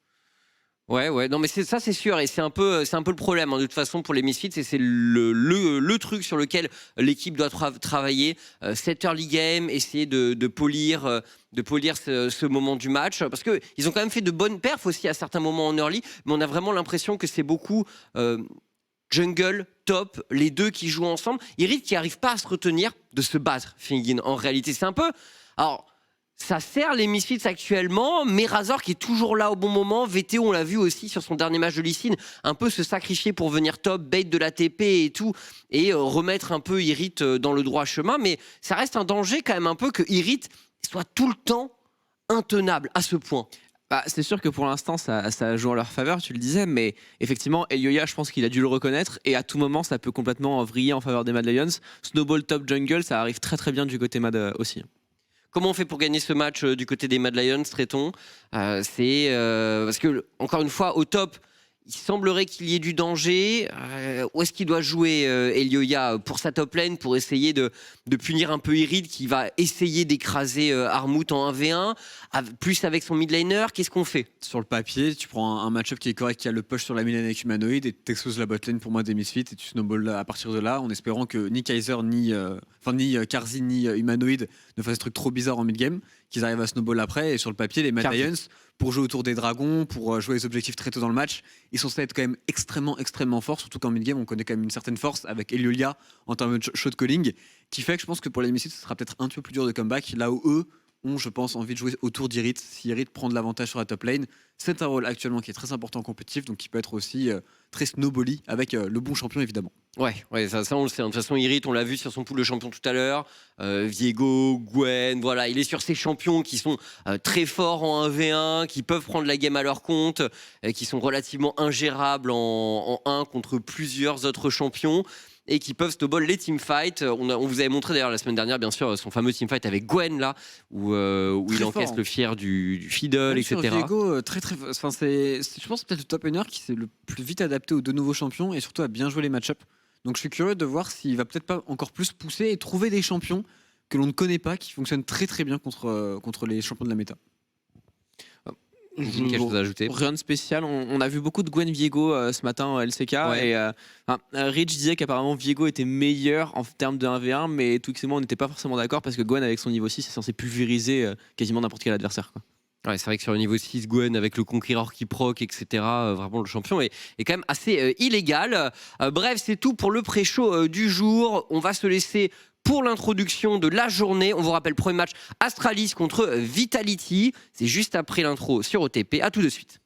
[SPEAKER 1] Ouais, non mais ça c'est sûr et c'est un peu le problème hein, de toute façon pour les Misfits et c'est le truc sur lequel l'équipe doit travailler, cette early game, essayer de polir ce moment du match parce que ils ont quand même fait de bonnes perfs aussi à certains moments en early, mais on a vraiment l'impression que c'est beaucoup jungle, top, les deux qui jouent ensemble, Irid qui arrive pas à se retenir de se battre, Fingin en réalité c'est un peu alors ça sert les Misfits actuellement, mais Razor qui est toujours là au bon moment. VTO, on l'a vu aussi sur son dernier match de Lee Sin, un peu se sacrifier pour venir top, bait de l'ATP et tout, et remettre un peu Irit dans le droit chemin. Mais ça reste un danger quand même un peu que Irit soit tout le temps intenable à ce point.
[SPEAKER 2] Bah, c'est sûr que pour l'instant ça joue en leur faveur, tu le disais, mais effectivement Elioya, je pense qu'il a dû le reconnaître et à tout moment ça peut complètement vriller en faveur des Mad Lions. Snowball top jungle, ça arrive très très bien du côté Mad aussi.
[SPEAKER 1] Comment on fait pour gagner ce match du côté des Mad Lions, Tréton? C'est parce que, encore une fois, au top, il semblerait qu'il y ait du danger. Où est-ce qu'il doit jouer Elioya pour sa top lane, pour essayer de punir un peu Irid qui va essayer d'écraser Armut en 1v1, plus avec son mid laner? Qu'est-ce qu'on fait?
[SPEAKER 3] Sur le papier, tu prends un match-up qui est correct, qui a le push sur la mid lane avec Humanoid et tu exposes la bot lane pour moi des Misfits et tu snowball à partir de là en espérant que ni Kaiser, ni Karzi, ni Humanoid ne fassent des trucs trop bizarres en mid-game, qu'ils arrivent à snowball après. Et sur le papier, les Mad Lions, pour jouer autour des dragons, pour jouer les objectifs très tôt dans le match, ils sont censés être quand même extrêmement forts, surtout qu'en mid-game, on connaît quand même une certaine force avec Eliolia en termes de shot calling, qui fait que je pense que pour les Misfits, ce sera peut-être un peu plus dur de comeback, là où eux ont, je pense, envie de jouer autour d'Irit. Si Irit prend de l'avantage sur la top lane, c'est un rôle actuellement qui est très important en compétitif, donc qui peut être aussi très snowbally avec le bon champion évidemment.
[SPEAKER 1] Ouais, ça on le sait. De toute façon, Irit, on l'a vu sur son pool de champions tout à l'heure. Viego, Gwen, voilà, il est sur ces champions qui sont très forts en 1v1, qui peuvent prendre la game à leur compte, qui sont relativement ingérables en 1 contre plusieurs autres champions, et qui peuvent snowball les teamfights. On vous avait montré d'ailleurs la semaine dernière, bien sûr, son fameux teamfight avec Gwen, là, où il encaisse le fier du fiddle, etc.
[SPEAKER 3] Viego, je pense peut-être le top laner qui s'est le plus vite adapté aux deux nouveaux champions et surtout à bien jouer les match-ups. Donc je suis curieux de voir s'il va peut-être pas encore plus pousser et trouver des champions que l'on ne connaît pas, qui fonctionnent très très bien contre les champions de la méta.
[SPEAKER 1] Quelque chose à ajouter?
[SPEAKER 2] Rien de spécial. On a vu beaucoup de Gwen Viego ce matin en LCK.
[SPEAKER 1] Ouais.
[SPEAKER 2] Et Rich disait qu'apparemment Viego était meilleur en termes de 1v1, mais Twix et moi on n'était pas forcément d'accord parce que Gwen avec son niveau 6 est censé pulvériser quasiment n'importe quel adversaire, quoi.
[SPEAKER 1] Ouais, c'est vrai que sur le niveau 6, Gwen avec le Conqueror qui proc, etc., vraiment le champion est quand même assez illégal. Bref, c'est tout pour le pré-show du jour. On va se laisser pour l'introduction de la journée. On vous rappelle, premier match Astralis contre Vitality. C'est juste après l'intro sur OTP. À tout de suite.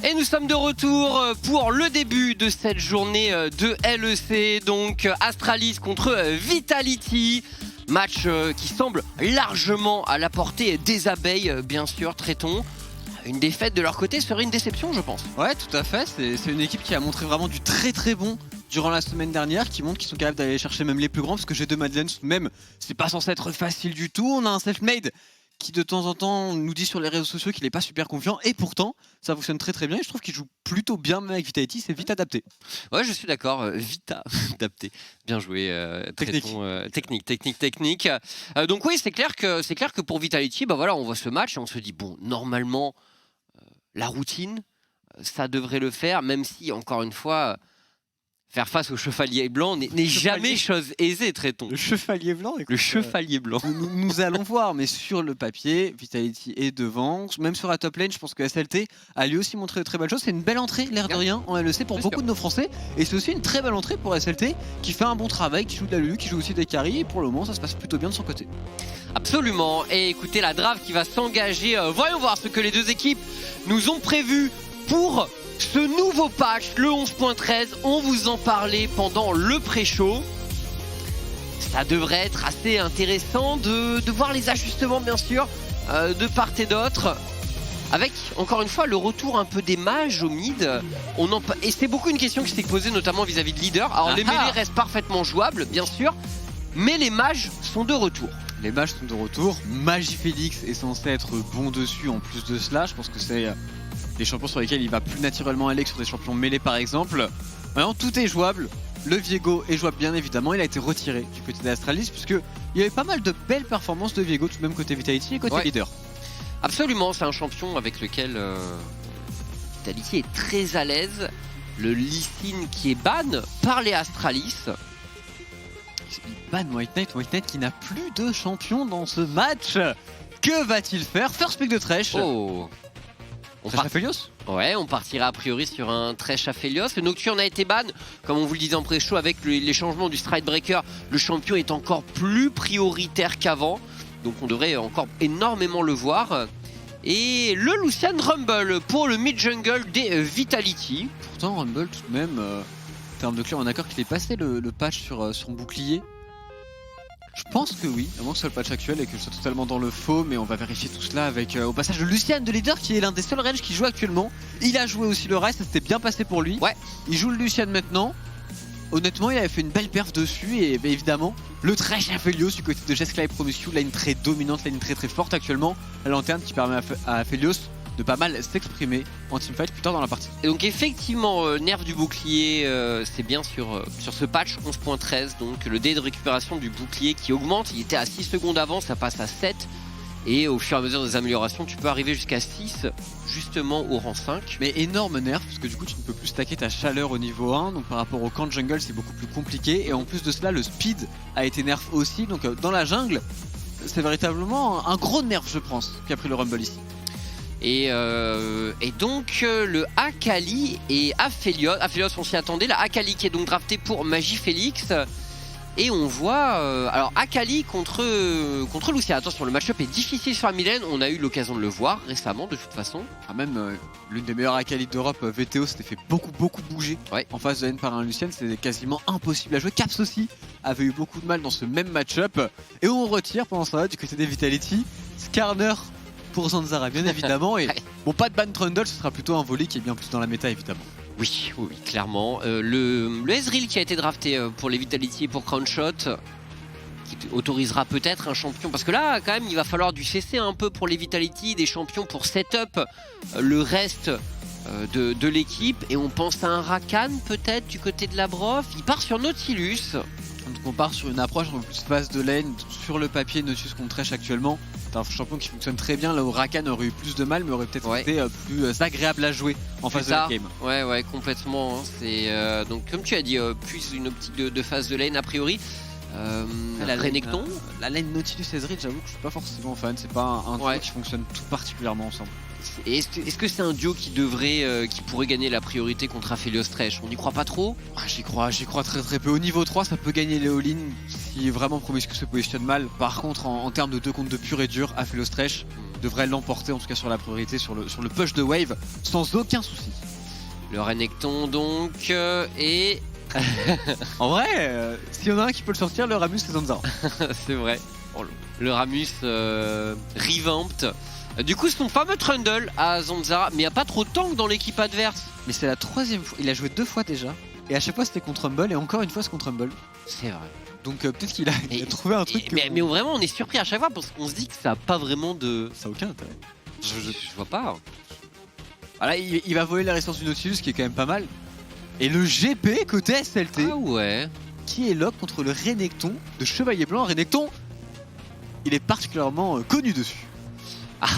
[SPEAKER 1] Et nous sommes de retour pour le début de cette journée de LEC. Donc Astralis contre Vitality. Match qui semble largement à la portée des abeilles, bien sûr, Tréton. Une défaite de leur côté serait une déception, je pense.
[SPEAKER 3] Ouais, tout à fait. C'est une équipe qui a montré vraiment du très très bon durant la semaine dernière, qui montre qu'ils sont capables d'aller chercher même les plus grands, parce que G2 Mad Lions, même, c'est pas censé être facile du tout. On a un self-made qui de temps en temps nous dit sur les réseaux sociaux qu'il n'est pas super confiant, et pourtant ça fonctionne très très bien, et je trouve qu'il joue plutôt bien même avec Vitality, c'est vite adapté.
[SPEAKER 1] Ouais, je suis d'accord. Vita adapté. Bien joué.
[SPEAKER 3] Technique.
[SPEAKER 1] Technique. Donc oui, c'est clair que pour Vitality, bah voilà, on voit ce match et on se dit bon, normalement, la routine, ça devrait le faire, même si encore une fois. Faire face au chevalier blanc n'est jamais chose aisée, traitons.
[SPEAKER 3] Le chevalier blanc, écoute,
[SPEAKER 1] Le chevalier blanc.
[SPEAKER 3] nous allons voir, mais sur le papier, Vitality est devant. Même sur la top lane, je pense que SLT a lui aussi montré de très belles choses. C'est une belle entrée, l'air de rien, on le sait pour beaucoup de nos Français. Et c'est aussi une très belle entrée pour SLT qui fait un bon travail, qui joue de la Lulu, qui joue aussi des carries. Et pour le moment, ça se passe plutôt bien de son côté.
[SPEAKER 1] Absolument. Et écoutez, la draft qui va s'engager. Voyons voir ce que les deux équipes nous ont prévu pour ce nouveau patch, le 11.13. On vous en parlait pendant le pré-show. Ça devrait être assez intéressant de voir les ajustements, bien sûr, de part et d'autre. Avec, encore une fois, le retour un peu des mages au mid. Et c'est beaucoup une question qui s'est posée, notamment vis-à-vis de leader. Alors, les mêlées restent parfaitement jouables, bien sûr, mais les mages sont de retour.
[SPEAKER 3] Les mages sont de retour. Magifélix est censé être bon dessus en plus de cela. Je pense que c'est des champions sur lesquels il va plus naturellement aller que sur des champions mêlés par exemple. Maintenant, tout est jouable. Le Viego est jouable bien évidemment. Il a été retiré du côté d'Astralis puisque il y avait pas mal de belles performances de Viego tout de même côté Vitality et côté leader.
[SPEAKER 1] Absolument, c'est un champion avec lequel Vitality est très à l'aise. Le Lee Sin qui est ban par les Astralis.
[SPEAKER 3] Il ban White Knight qui n'a plus de champion dans ce match. Que va-t-il faire? First pick de Thresh.
[SPEAKER 1] Oh.
[SPEAKER 3] On
[SPEAKER 1] on partira a priori sur un Thresh Aphelios. Le Nocturne a été ban, comme on vous le disait en pré-show, avec les changements du Stridebreaker. Le champion est encore plus prioritaire qu'avant. Donc on devrait encore énormément le voir. Et le Lucian Rumble pour le mid-jungle des Vitality.
[SPEAKER 3] Pourtant Rumble tout de même, en termes de clé, on est d'accord qu'il est passé le patch sur son bouclier. Je pense que oui, à moins que ce soit le patch actuel et que je sois totalement dans le faux, mais on va vérifier tout cela avec au passage de Lucian de leader qui est l'un des seuls ranges qui joue actuellement. Il a joué aussi le reste, ça s'était bien passé pour lui.
[SPEAKER 1] Ouais.
[SPEAKER 3] Il joue le Lucian maintenant. Honnêtement, il avait fait une belle perf dessus et évidemment, le Thresh Aphelios du côté de Jesclave Promiscu, lane très dominante, lane très forte actuellement. La lanterne qui permet à Aphelios de pas mal s'exprimer en teamfight plus tard dans la partie.
[SPEAKER 1] Et donc effectivement, nerf du bouclier, c'est bien sur ce patch 11.13, donc le délai de récupération du bouclier qui augmente. Il était à 6 secondes avant, ça passe à 7. Et au fur et à mesure des améliorations, tu peux arriver jusqu'à 6, justement au rang 5.
[SPEAKER 3] Mais énorme nerf, parce que du coup tu ne peux plus stacker ta chaleur au niveau 1, donc par rapport au camp de jungle c'est beaucoup plus compliqué. Et en plus de cela, le speed a été nerf aussi, donc dans la jungle, c'est véritablement un gros nerf je pense, qu'a pris le Rumble ici.
[SPEAKER 1] Et donc le Akali et Aphelios, on s'y attendait, la Akali qui est donc draftée pour Magifélix. Et on voit alors Akali contre Lucian. Attention, le match-up est difficile sur la Mylène, on a eu l'occasion de le voir récemment de toute façon.
[SPEAKER 3] Ah, même l'une des meilleures Akali d'Europe, VTO, s'était fait beaucoup bouger en face de N par un Lucian, c'était quasiment impossible à jouer. Caps aussi avait eu beaucoup de mal dans ce même match-up. Et on retire pendant ça du côté des Vitality, Skarner pour Zanzara bien évidemment. Et bon, pas de ban Trundle, ce sera plutôt un volley qui est bien plus dans la méta évidemment.
[SPEAKER 1] Oui, clairement. Le Ezreal qui a été drafté pour les Vitality et pour Crownshot, qui autorisera peut-être un champion. Parce que là, quand même, il va falloir du CC un peu pour les Vitality, des champions pour setup le reste de l'équipe. Et on pense à un Rakan peut-être du côté de la Brof. Il part sur Nautilus.
[SPEAKER 3] Donc on part sur une approche un peu plus phase de lane. Sur le papier, Nautilus contre Thresh actuellement, c'est un champion qui fonctionne très bien. Là où Rakan aurait eu plus de mal, mais aurait peut-être été plus agréable à jouer en phase de la game.
[SPEAKER 1] Ouais, complètement. Hein. C'est donc comme tu as dit, plus une optique de phase de lane a priori. La Renekton.
[SPEAKER 3] La lane Nautilus Ezreal, j'avoue que je suis pas forcément fan. C'est pas un duo qui fonctionne tout particulièrement ensemble.
[SPEAKER 1] Est-ce que c'est un duo qui pourrait gagner la priorité contre Aphelios Thresh? On n'y croit pas trop?
[SPEAKER 3] J'y crois très peu. Au niveau 3, ça peut gagner les all-in si vraiment Promiscu se positionne mal. Par contre, en termes de 2 contre 2 pur et dur, Aphelios Thresh devrait l'emporter, en tout cas sur la priorité, sur le push de wave, sans aucun souci.
[SPEAKER 1] Le Renekton donc, et...
[SPEAKER 3] En vrai, s'il y en a un qui peut le sortir, le Ramus c'est Zanzara.
[SPEAKER 1] C'est vrai. Le Ramus revamped. Du coup, son fameux Trundle à Zanzara, mais il n'y a pas trop de tank dans l'équipe adverse.
[SPEAKER 3] Mais c'est la 3e fois, il a joué 2 fois déjà. Et à chaque fois c'était contre Rumble, et encore une fois c'est contre Rumble.
[SPEAKER 1] C'est vrai.
[SPEAKER 3] Donc peut-être qu'il a trouvé un truc.
[SPEAKER 1] Mais vraiment, on est surpris à chaque fois parce qu'on se dit que ça n'a pas vraiment de.
[SPEAKER 3] Ça n'a aucun intérêt.
[SPEAKER 1] Je vois pas.
[SPEAKER 3] Voilà, il va voler la résistance du Nautilus, qui est quand même pas mal. Et le GP côté SLT.
[SPEAKER 1] Ah ouais.
[SPEAKER 3] Qui est lock contre le Renekton de Chevalier Blanc. Renekton, il est particulièrement connu dessus.
[SPEAKER 1] Ah.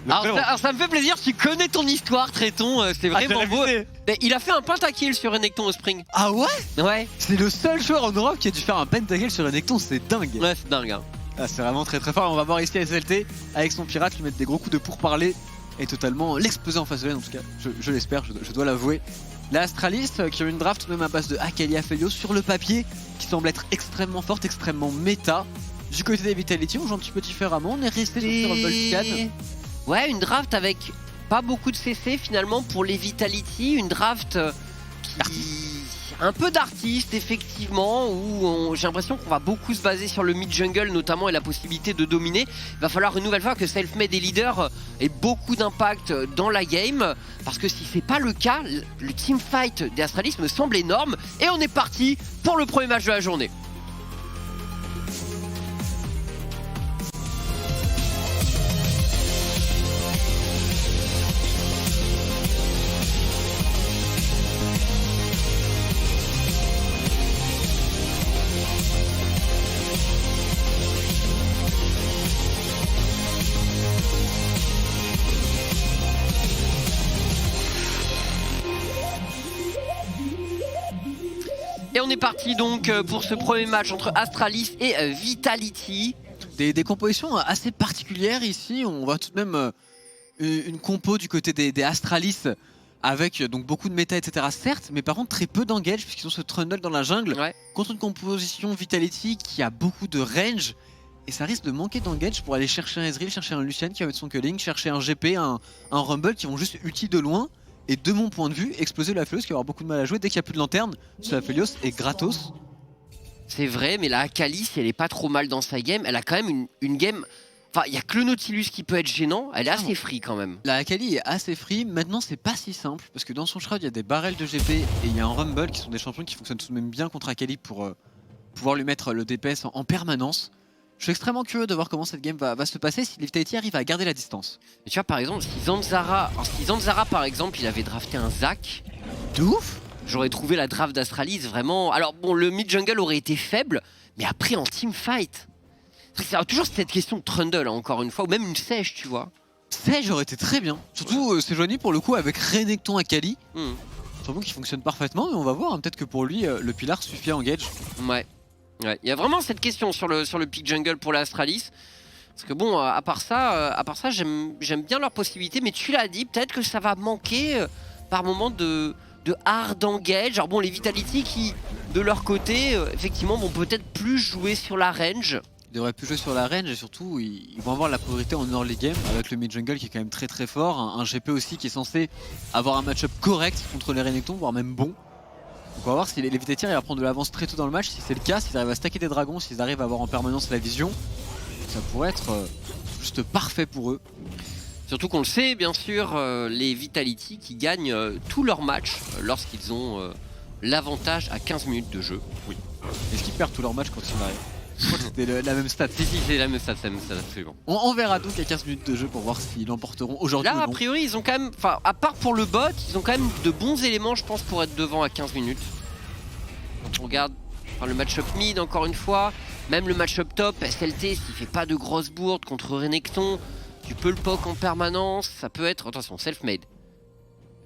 [SPEAKER 1] Alors ça me fait plaisir, tu connais ton histoire, Tréton, c'est vraiment beau. Mais il a fait un pentakill sur Renekton au Spring.
[SPEAKER 3] Ah ouais?
[SPEAKER 1] Ouais.
[SPEAKER 3] C'est le seul joueur en Europe qui a dû faire un pentakill sur Renekton, c'est dingue.
[SPEAKER 1] Ouais, c'est dingue. Hein.
[SPEAKER 3] Ah, c'est vraiment très très fort. On va voir ici SLT avec son pirate lui mettre des gros coups de pourparler et totalement l'exploser en face de l'aine, en tout cas. Je l'espère, je dois l'avouer. La Astralis qui a une draft même à base de Akali Aphelios sur le papier qui semble être extrêmement forte, extrêmement méta. Du côté des Vitality, on joue un petit peu différemment. On est resté sur Rumble Scan.
[SPEAKER 1] Ouais, une draft avec pas beaucoup de CC finalement pour les Vitality. Une draft un peu d'artiste effectivement, où j'ai l'impression qu'on va beaucoup se baser sur le mid-jungle notamment et la possibilité de dominer. Il va falloir une nouvelle fois que Selfmade et leader ait beaucoup d'impact dans la game, parce que si c'est pas le cas, le teamfight des Astralis me semble énorme. Et on est parti pour le premier match de la journée. Et on est parti donc pour ce premier match entre Astralis et Vitality.
[SPEAKER 3] Des compositions assez particulières ici. On voit tout de même une compo du côté des Astralis avec donc beaucoup de méta, etc. certes, mais par contre très peu d'engage puisqu'ils ont ce Trundle dans la jungle contre une composition Vitality qui a beaucoup de range. Et ça risque de manquer d'engage pour aller chercher un Ezreal, chercher un Lucian qui va mettre son culling, chercher un GP, un Rumble qui vont juste ulti de loin. Et de mon point de vue, exploser la Aphelios qui va avoir beaucoup de mal à jouer dès qu'il n'y a plus de lanterne. Ce Aphelios est gratos.
[SPEAKER 1] C'est vrai, mais la Akali, si elle est pas trop mal dans sa game, elle a quand même une game. Enfin, il y a que le Nautilus qui peut être gênant, elle est assez free quand même.
[SPEAKER 3] La Akali est assez free, maintenant c'est pas si simple, parce que dans son shroud il y a des barrels de GP et il y a un Rumble qui sont des champions qui fonctionnent tout de même bien contre Akali pour pouvoir lui mettre le DPS en permanence. Je suis extrêmement curieux de voir comment cette game va se passer si les Vitality arrivent à garder la distance.
[SPEAKER 1] Et tu vois par exemple, si Zanzara par exemple il avait drafté un Zac,
[SPEAKER 3] de ouf.
[SPEAKER 1] J'aurais trouvé la draft d'Astralis vraiment... Alors bon, le mid-jungle aurait été faible, mais après en teamfight, c'est toujours cette question de Trundle hein, encore une fois, ou même une Sèche tu vois.
[SPEAKER 3] Sèche aurait été très bien, surtout c'est joigné pour le coup avec Renekton Akali. Champion qui fonctionne parfaitement, mais on va voir, hein, peut-être que pour lui le pilar suffit à engage.
[SPEAKER 1] Ouais. Il y a vraiment cette question sur le pick jungle pour l'Astralis. Parce que bon, à part ça j'aime bien leurs possibilités. Mais tu l'as dit, peut-être que ça va manquer par moment de hard engage. Alors bon, les Vitality qui, de leur côté, effectivement, vont peut-être plus jouer sur la range.
[SPEAKER 3] Ils devraient plus jouer sur la range et surtout, ils vont avoir la priorité en early game avec le mid-jungle qui est quand même très très fort. Un GP aussi qui est censé avoir un match-up correct contre les Renekton, voire même bon. Donc on va voir si les Vitality arrivent à prendre de l'avance très tôt dans le match. Si c'est le cas, s'ils arrivent à stacker des dragons, s'ils arrivent à avoir en permanence la vision, ça pourrait être juste parfait pour eux.
[SPEAKER 1] Surtout qu'on le sait, bien sûr, les Vitality qui gagnent tous leurs matchs lorsqu'ils ont l'avantage à 15 minutes de jeu.
[SPEAKER 3] Oui. Est-ce qu'ils perdent tous leurs matchs quand ils arrivent? Je crois que c'était la même stat.
[SPEAKER 1] Si, c'est la même stat, absolument.
[SPEAKER 3] On verra donc à 15 minutes de jeu pour voir s'ils l'emporteront aujourd'hui.
[SPEAKER 1] Là, a priori, ils ont quand même, enfin, à part pour le bot, ils ont quand même de bons éléments, je pense, pour être devant à 15 minutes. Donc on regarde le match-up mid, encore une fois. Même le match-up top, SLT, s'il fait pas de grosses bourdes contre Renekton, tu peux le poke en permanence. Ça peut être, attention, self-made.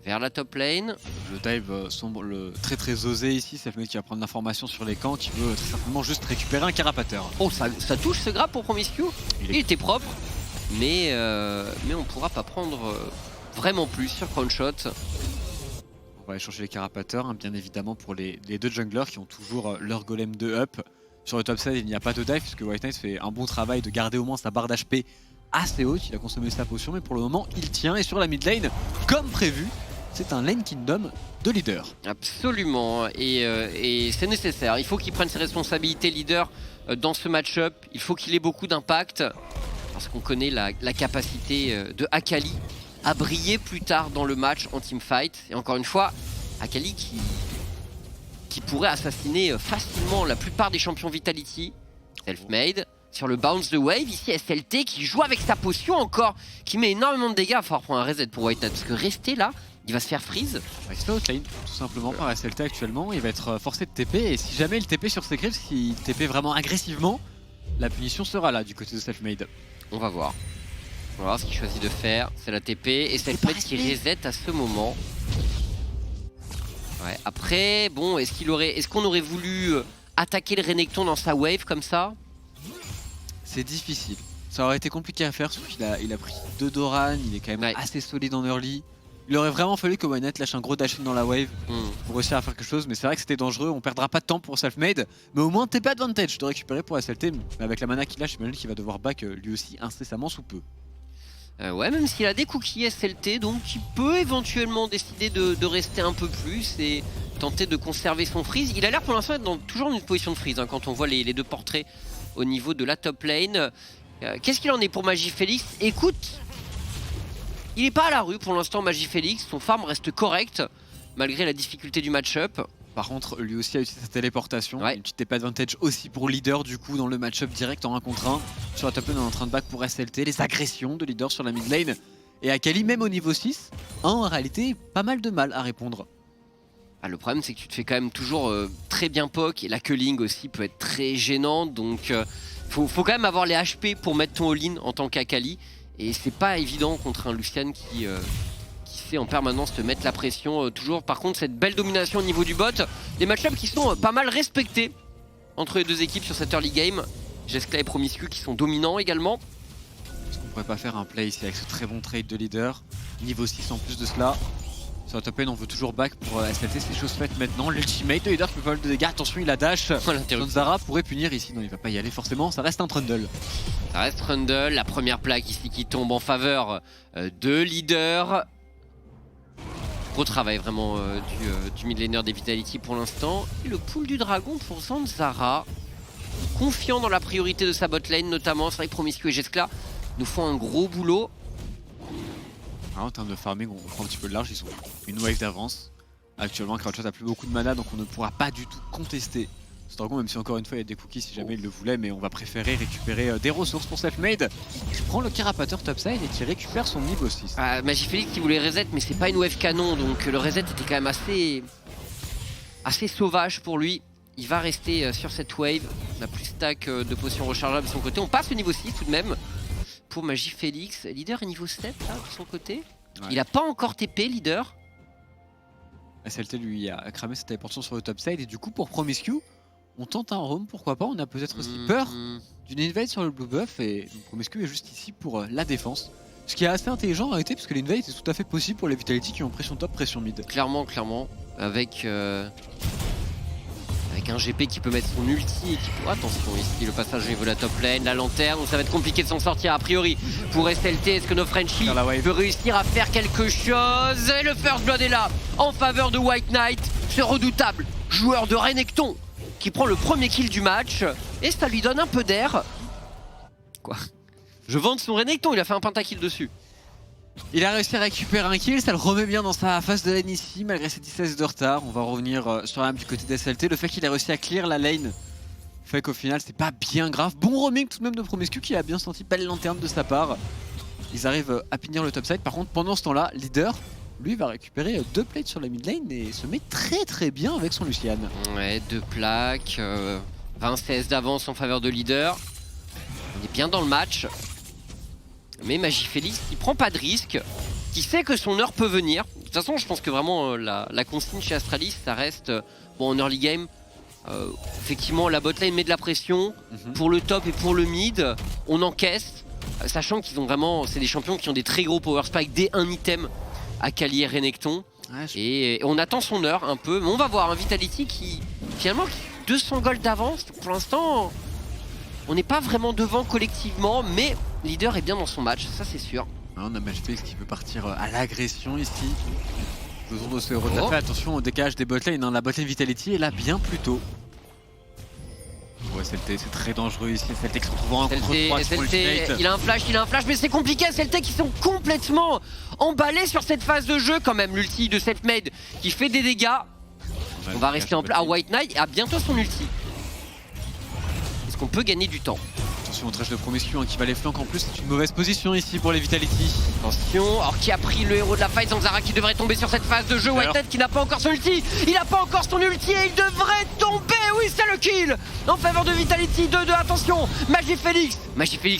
[SPEAKER 1] Vers la top lane.
[SPEAKER 3] Le dive semble très très osé ici, Selfmade qui va prendre l'information sur les camps, qui veut très simplement juste récupérer un carapateur.
[SPEAKER 1] Oh, ça touche ce grab pour Promiscue. Il était propre, mais on pourra pas prendre vraiment plus sur Crown Shot.
[SPEAKER 3] On va aller chercher les carapateurs, hein, bien évidemment pour les deux junglers qui ont toujours leur golem de up. Sur le top side, il n'y a pas de dive puisque White Knight fait un bon travail de garder au moins sa barre d'HP assez haute. Il a consommé sa potion, mais pour le moment, il tient. Et sur la mid lane, comme prévu, c'est un lane kingdom de leader.
[SPEAKER 1] Absolument, et c'est nécessaire. Il faut qu'il prenne ses responsabilités leader dans ce match-up. Il faut qu'il ait beaucoup d'impact, parce qu'on connaît la capacité de Akali à briller plus tard dans le match en teamfight. Et encore une fois, Akali qui qui pourrait assassiner facilement la plupart des champions Vitality. Selfmade sur le bounce de wave, ici SLT qui joue avec sa potion encore, qui met énormément de dégâts. Il va falloir prendre un reset pour White Knight, parce que rester là, il va se faire freeze.
[SPEAKER 3] Il se fait outlane tout simplement par SLT actuellement, il va être forcé de TP, et si jamais il TP sur ses creeps, s'il TP vraiment agressivement, la punition sera là du côté de Selfmade.
[SPEAKER 1] On va voir. On va voir ce qu'il choisit de faire. C'est la TP et Selfmade qui reset à ce moment. Ouais, après, bon, est-ce qu'on aurait voulu attaquer le Renekton dans sa wave comme ça?
[SPEAKER 3] C'est difficile. Ça aurait été compliqué à faire, sauf qu'il a pris 2 Doran, il est quand même assez solide en early. Il aurait vraiment fallu que White Knight lâche un gros dash in dans la wave pour réussir à faire quelque chose, mais c'est vrai que c'était dangereux, on perdra pas de temps pour Selfmade, mais au moins TP advantage de récupérer pour SLT, mais avec la mana qu'il lâche, j'imagine qu'il va devoir back lui aussi incessamment sous peu.
[SPEAKER 1] Ouais, même s'il a des cookies SLT, donc il peut éventuellement décider de rester un peu plus et tenter de conserver son freeze. Il a l'air pour l'instant d'être toujours dans une position de freeze quand on voit les deux portraits au niveau de la top lane. Qu'est-ce qu'il en est pour Magifélix? Écoute, il est pas à la rue pour l'instant Magifélix, son farm reste correct malgré la difficulté du match-up.
[SPEAKER 3] Par contre, lui aussi a utilisé sa téléportation, une petite TP advantage aussi pour Leader du coup dans le match-up direct en 1 contre 1. Sur la top lane on est en train de back pour SLT, les agressions de Leader sur la mid lane. Et Akali même au niveau 6 a en réalité pas mal de mal à répondre.
[SPEAKER 1] Le problème c'est que tu te fais quand même toujours très bien poke et la culling aussi peut être très gênante, donc faut quand même avoir les HP pour mettre ton all-in en tant qu'Akali. Et c'est pas évident contre un Lucian qui sait en permanence te mettre la pression. Toujours par contre cette belle domination au niveau du bot. Des match-ups qui sont pas mal respectés entre les deux équipes sur cette early game. Jeskla et Promiscu qui sont dominants également.
[SPEAKER 3] Est-ce qu'on pourrait pas faire un play ici avec ce très bon trade de Leader? Niveau 6 en plus de cela. Sur la top lane on veut toujours back pour SLT, c'est chose faite maintenant. L'ultimate de Leader qui fait pas mal de dégâts, attention il a dash. Zara pourrait punir ici, non il va pas y aller forcément, ça reste un trundle.
[SPEAKER 1] Ça reste trundle, la première plaque ici qui tombe en faveur de Leader. Gros travail vraiment du mid laner des Vitality pour l'instant. Et le pull du dragon pour Zanzara. Confiant dans la priorité de sa bot lane notamment, c'est vrai que Promiscu et Jeskla nous font un gros boulot.
[SPEAKER 3] En termes de farming, on prend un petit peu de large, ils ont une wave d'avance. Actuellement, Crouchshot a plus beaucoup de mana, donc on ne pourra pas du tout contester ce dragon, même si encore une fois il y a des cookies si jamais il le voulait, mais on va préférer récupérer des ressources pour Selfmade qui prend le carapateur topside et qui récupère son niveau 6.
[SPEAKER 1] Magifélix qui voulait reset, mais c'est pas une wave canon, donc le reset était quand même assez sauvage pour lui. Il va rester sur cette wave, on a plus stack de potions rechargeables de son côté. On passe au niveau 6 tout de même pour Magifélix. Leader est niveau 7 là de son côté. Il a pas encore TP Leader.
[SPEAKER 3] SLT lui a cramé sa téléportation sur le topside et du coup pour Promiscu, on tente un roam, pourquoi pas, on a peut-être aussi peur d'une invade sur le blue buff et Promiscu est juste ici pour la défense. Ce qui est assez intelligent en réalité parce que l'invade est tout à fait possible pour les Vitality qui ont pression top, pression mid.
[SPEAKER 1] Clairement, avec un GP qui peut mettre son ulti et qui peut... Attention ici, le passage au niveau de la top lane, la lanterne, donc ça va être compliqué de s'en sortir a priori pour SLT. Est-ce que NoFrenchie peut réussir à faire quelque chose? Et le first blood est là en faveur de White Knight, ce redoutable joueur de Renekton qui prend le premier kill du match et ça lui donne un peu d'air. Quoi? Je vante son Renekton, il a fait un pentakill dessus.
[SPEAKER 3] Il a réussi à récupérer un kill, ça le remet bien dans sa phase de lane ici, malgré ses 16 de retard. On va revenir sur la map du côté d'SLT. Le fait qu'il ait réussi à clear la lane fait qu'au final c'est pas bien grave. Bon roaming tout de même de Promiscu qui a bien senti, belle lanterne de sa part. Ils arrivent à punir le topside. Par contre pendant ce temps là, Leader lui va récupérer 2 plates sur la mid lane et se met très bien avec son Lucian.
[SPEAKER 1] Ouais, 2 plaques, 20 CS d'avance en faveur de Leader. On est bien dans le match. Mais Magifélix qui prend pas de risque, qui sait que son heure peut venir. De toute façon je pense que vraiment la consigne chez Astralis ça reste bon en early game. Effectivement la botlane met de la pression pour le top et pour le mid. On encaisse, sachant qu'ils ont vraiment, c'est des champions qui ont des très gros power spikes dès un item à Akali et Renekton. Et on attend son heure un peu, mais on va voir un Vitality qui finalement 200 gold d'avance. Pour l'instant on n'est pas vraiment devant collectivement, mais Leader est bien dans son match, ça c'est sûr.
[SPEAKER 3] On a Magifélix qui peut partir à l'agression ici. Besoin de se retaper, attention au décalage des botlane, la botlane Vitality est là bien plus tôt. Ouais, SLT c'est très dangereux ici, SLT qui se retrouve en contre 3 sur l'ultimate.
[SPEAKER 1] Il a un flash, mais c'est compliqué, SLT qui sont complètement emballés sur cette phase de jeu quand même. L'ulti de Selfmade qui fait des dégâts. On va rester en place. Ah, White Knight a bientôt son ulti. Est-ce qu'on peut gagner du temps?
[SPEAKER 3] Attention au trash de Promiscu qui va les flancs en plus, c'est une mauvaise position ici pour les Vitality.
[SPEAKER 1] Attention, alors qui a pris le héros de la fight? Zanzara qui devrait tomber sur cette phase de jeu. White Knight qui n'a pas encore son ulti. Il n'a pas encore son ulti et il devrait tomber. Oui, c'est le kill en faveur de Vitality. 2-2, attention. Magifélix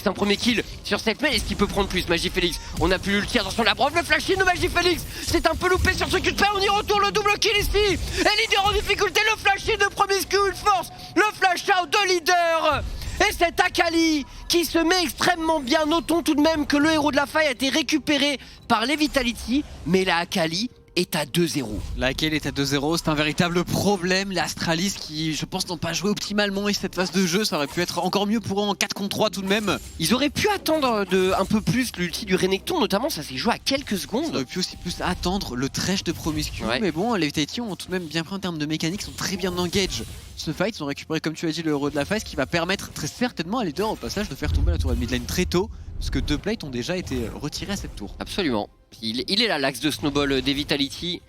[SPEAKER 1] un premier kill sur cette main. Est-ce qu'il peut prendre plus? Magifélix, on n'a plus l'ulti. Attention la brave, le flash in de Magifélix. C'est un peu loupé sur ce cul de pain. On y retourne, le double kill ici. Et Leader en difficulté, le flash in de Promiscu. Il force le flash out de Leader. Et cet Akali qui se met extrêmement bien. Notons tout de même que le héros de la faille a été récupéré par les Vitality, mais la Akali est à 2-0.
[SPEAKER 3] Laquelle est à 2-0, c'est un véritable problème. Les Astralis qui, je pense, n'ont pas joué optimalement et cette phase de jeu, ça aurait pu être encore mieux pour eux en 4 contre 3 tout de même.
[SPEAKER 1] Ils auraient pu attendre un peu plus l'ulti du Renekton, notamment, ça s'est joué à quelques secondes.
[SPEAKER 3] Ils auraient pu aussi plus attendre le trash de Promiscu.
[SPEAKER 1] Ouais.
[SPEAKER 3] Mais bon, les Vitality ont tout de même bien pris en termes de mécanique, sont très bien engage. Ce fight, ils ont récupéré, comme tu as dit, le héros de la phase qui va permettre très certainement à Leader au passage de faire tomber la tour de midlane très tôt. Parce que 2 plates ont déjà été retirés à cette tour.
[SPEAKER 1] Absolument. Il est là l'axe de snowball des Vitality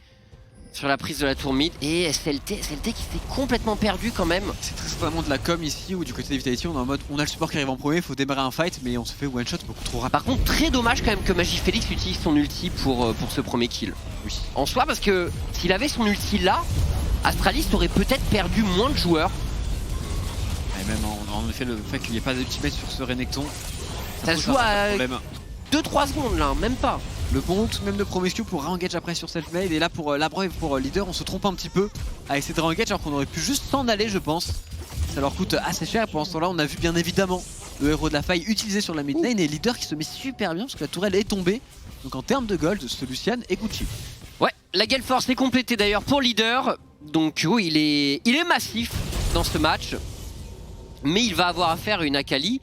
[SPEAKER 1] sur la prise de la tour mid. Et SLT qui s'est complètement perdu quand même.
[SPEAKER 3] C'est très certainement de la com ici où du côté des Vitality on est en mode on a le support qui arrive en premier, il faut démarrer un fight mais on se fait one shot beaucoup trop rapide.
[SPEAKER 1] Par contre très dommage quand même que Magifélix utilise son ulti pour ce premier kill.
[SPEAKER 3] Oui.
[SPEAKER 1] En soi parce que s'il avait son ulti là, Astralis aurait peut-être perdu moins de joueurs.
[SPEAKER 3] Et même en effet le fait qu'il n'y ait pas d'ultimate sur ce Renekton,
[SPEAKER 1] ça se joue à
[SPEAKER 3] problème.
[SPEAKER 1] 2-3 secondes là, même pas.
[SPEAKER 3] Le bon tout de même de Promiscu pour re-engage après sur self-made et là pour Labra et pour Leader on se trompe un petit peu à essayer de re-engage alors qu'on aurait pu juste s'en aller je pense. Ça leur coûte assez cher et pendant ce temps là on a vu bien évidemment le héros de la faille utilisé sur la mid lane et Leader qui se met super bien parce que la tourelle est tombée. Donc en termes de gold, ce Lucian est Gucci.
[SPEAKER 1] Ouais, la Gale Force est complétée d'ailleurs pour Leader. Donc oui, il est massif dans ce match. Mais il va avoir affaire à une Akali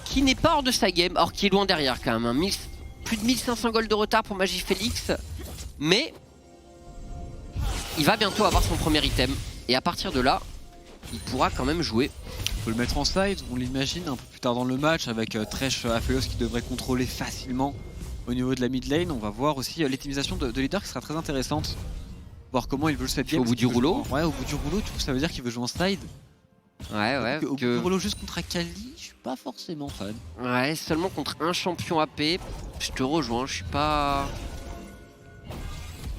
[SPEAKER 1] qui n'est pas hors de sa game, or qui est loin derrière quand même. Hein. Plus de 1500 gold de retard pour Magifélix. Mais il va bientôt avoir son premier item. Et à partir de là, il pourra quand même jouer.
[SPEAKER 3] Faut le mettre en side, on l'imagine un peu plus tard dans le match avec Thresh Aphelios qui devrait contrôler facilement au niveau de la mid lane. On va voir aussi l'optimisation de Leader qui sera très intéressante. Voir comment il veut cette game.
[SPEAKER 1] Au bout du rouleau.
[SPEAKER 3] Ouais, au bout du rouleau, du coup ça veut dire qu'il veut jouer en side.
[SPEAKER 1] Ouais.
[SPEAKER 3] Au bout du rouleau juste contre Akali, je suis pas forcément fan.
[SPEAKER 1] Ouais, seulement contre un champion AP. Je te rejoins, je suis pas...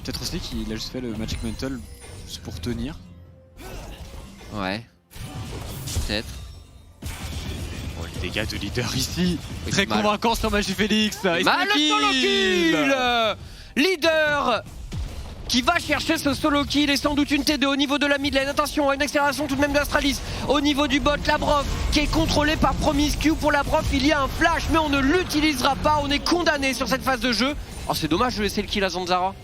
[SPEAKER 3] Peut-être aussi qu'il a juste fait le Magic Mantle juste pour tenir.
[SPEAKER 1] Ouais. Peut-être.
[SPEAKER 3] Bon, les dégâts de Leader ici,
[SPEAKER 1] oui,
[SPEAKER 3] très convaincant sur Magifélix.
[SPEAKER 1] Le solo kill Leader qui va chercher ce solo kill et sans doute une T2 au niveau de la mid lane. Attention à une accélération tout de même d'Astralis au niveau du bot. Labrov qui est contrôlé par Promiscu. Pour Labrov il y a un flash mais on ne l'utilisera pas. On est condamné sur cette phase de jeu. Oh c'est dommage de laisser le kill à Zanzara.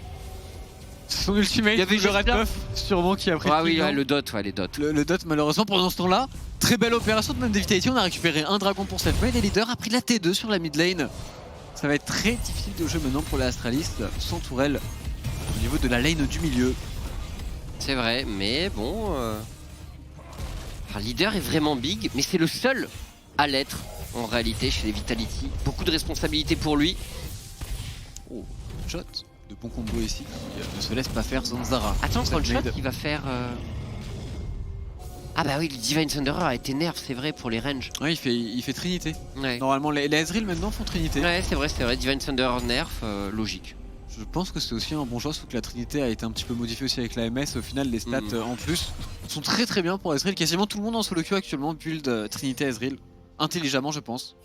[SPEAKER 3] Son ultimate, il y avait le red buff sûrement qui a pris
[SPEAKER 1] le kill. Ouais, le dot, ouais les dots.
[SPEAKER 3] Le dot malheureusement pendant ce temps là. Très belle opération de même des Vitality. On a récupéré un dragon pour cette main et Leader a pris la T2 sur la mid lane. Ça va être très difficile de jouer maintenant pour les Astralis sans tourelle au niveau de la lane du milieu.
[SPEAKER 1] C'est vrai, mais bon... Leader est vraiment big, mais c'est le seul à l'être en réalité chez les Vitality. Beaucoup de responsabilités pour lui.
[SPEAKER 3] Oh, shot de bon combo ici qui ne se laisse pas faire Zanzara.
[SPEAKER 1] Attends, le shot il va faire... Ah bah oui, le Divine Thunderer a été nerf, c'est vrai, pour les ranges.
[SPEAKER 3] Ouais, il fait Trinité.
[SPEAKER 1] Ouais.
[SPEAKER 3] Normalement, les Ezreal maintenant font Trinité.
[SPEAKER 1] Ouais, c'est vrai, Divine Thunderer nerf, logique.
[SPEAKER 3] Je pense que c'est aussi un bon choix, sauf que la Trinité a été un petit peu modifiée aussi avec la MS. Au final, les stats en plus sont très bien pour Ezreal. Quasiment tout le monde en solo queue actuellement build Trinité Ezreal. Intelligemment, je pense.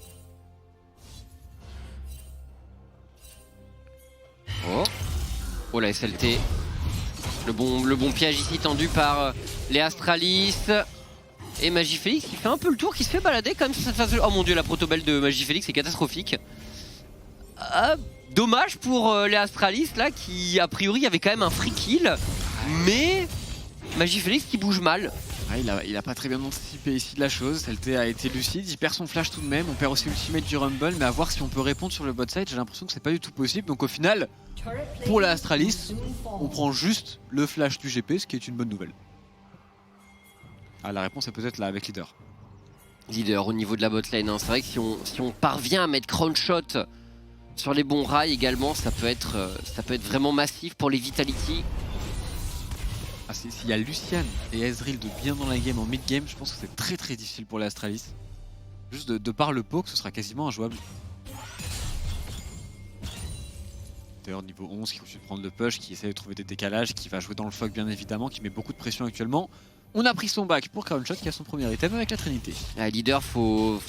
[SPEAKER 1] Oh la SLT. Le bon piège ici tendu par les Astralis. Et Magifélix qui fait un peu le tour, qui se fait balader quand même sur cette phase de... Oh mon dieu, la protobelle de Magifélix est catastrophique. Dommage pour les Astralis là qui a priori avait quand même un free kill. Mais Magifélix qui bouge mal.
[SPEAKER 3] Ouais, il a pas très bien anticipé ici de la chose. SLT a été lucide, il perd son flash tout de même. On perd aussi l'ultimate du Rumble, mais à voir si on peut répondre sur le bot side, j'ai l'impression que c'est pas du tout possible. Donc au final, pour les Astralis, on prend juste le flash du GP, ce qui est une bonne nouvelle. Ah, la réponse est peut-être là avec Leader.
[SPEAKER 1] Leader au niveau de la bot lane, hein. C'est vrai que si on parvient à mettre crown shot sur les bons rails également, ça peut être vraiment massif pour les Vitality.
[SPEAKER 3] S'il y a Lucian et Ezreal de bien dans la game en mid-game, je pense que c'est très très difficile pour les Astralis. Juste de par le poke, ce sera quasiment injouable. D'ailleurs niveau 11 qui continue de prendre le push, qui essaie de trouver des décalages, qui va jouer dans le fog bien évidemment, qui met beaucoup de pression actuellement. On a pris son back pour Crownshot qui a son premier item avec la Trinité.
[SPEAKER 1] Leader, faut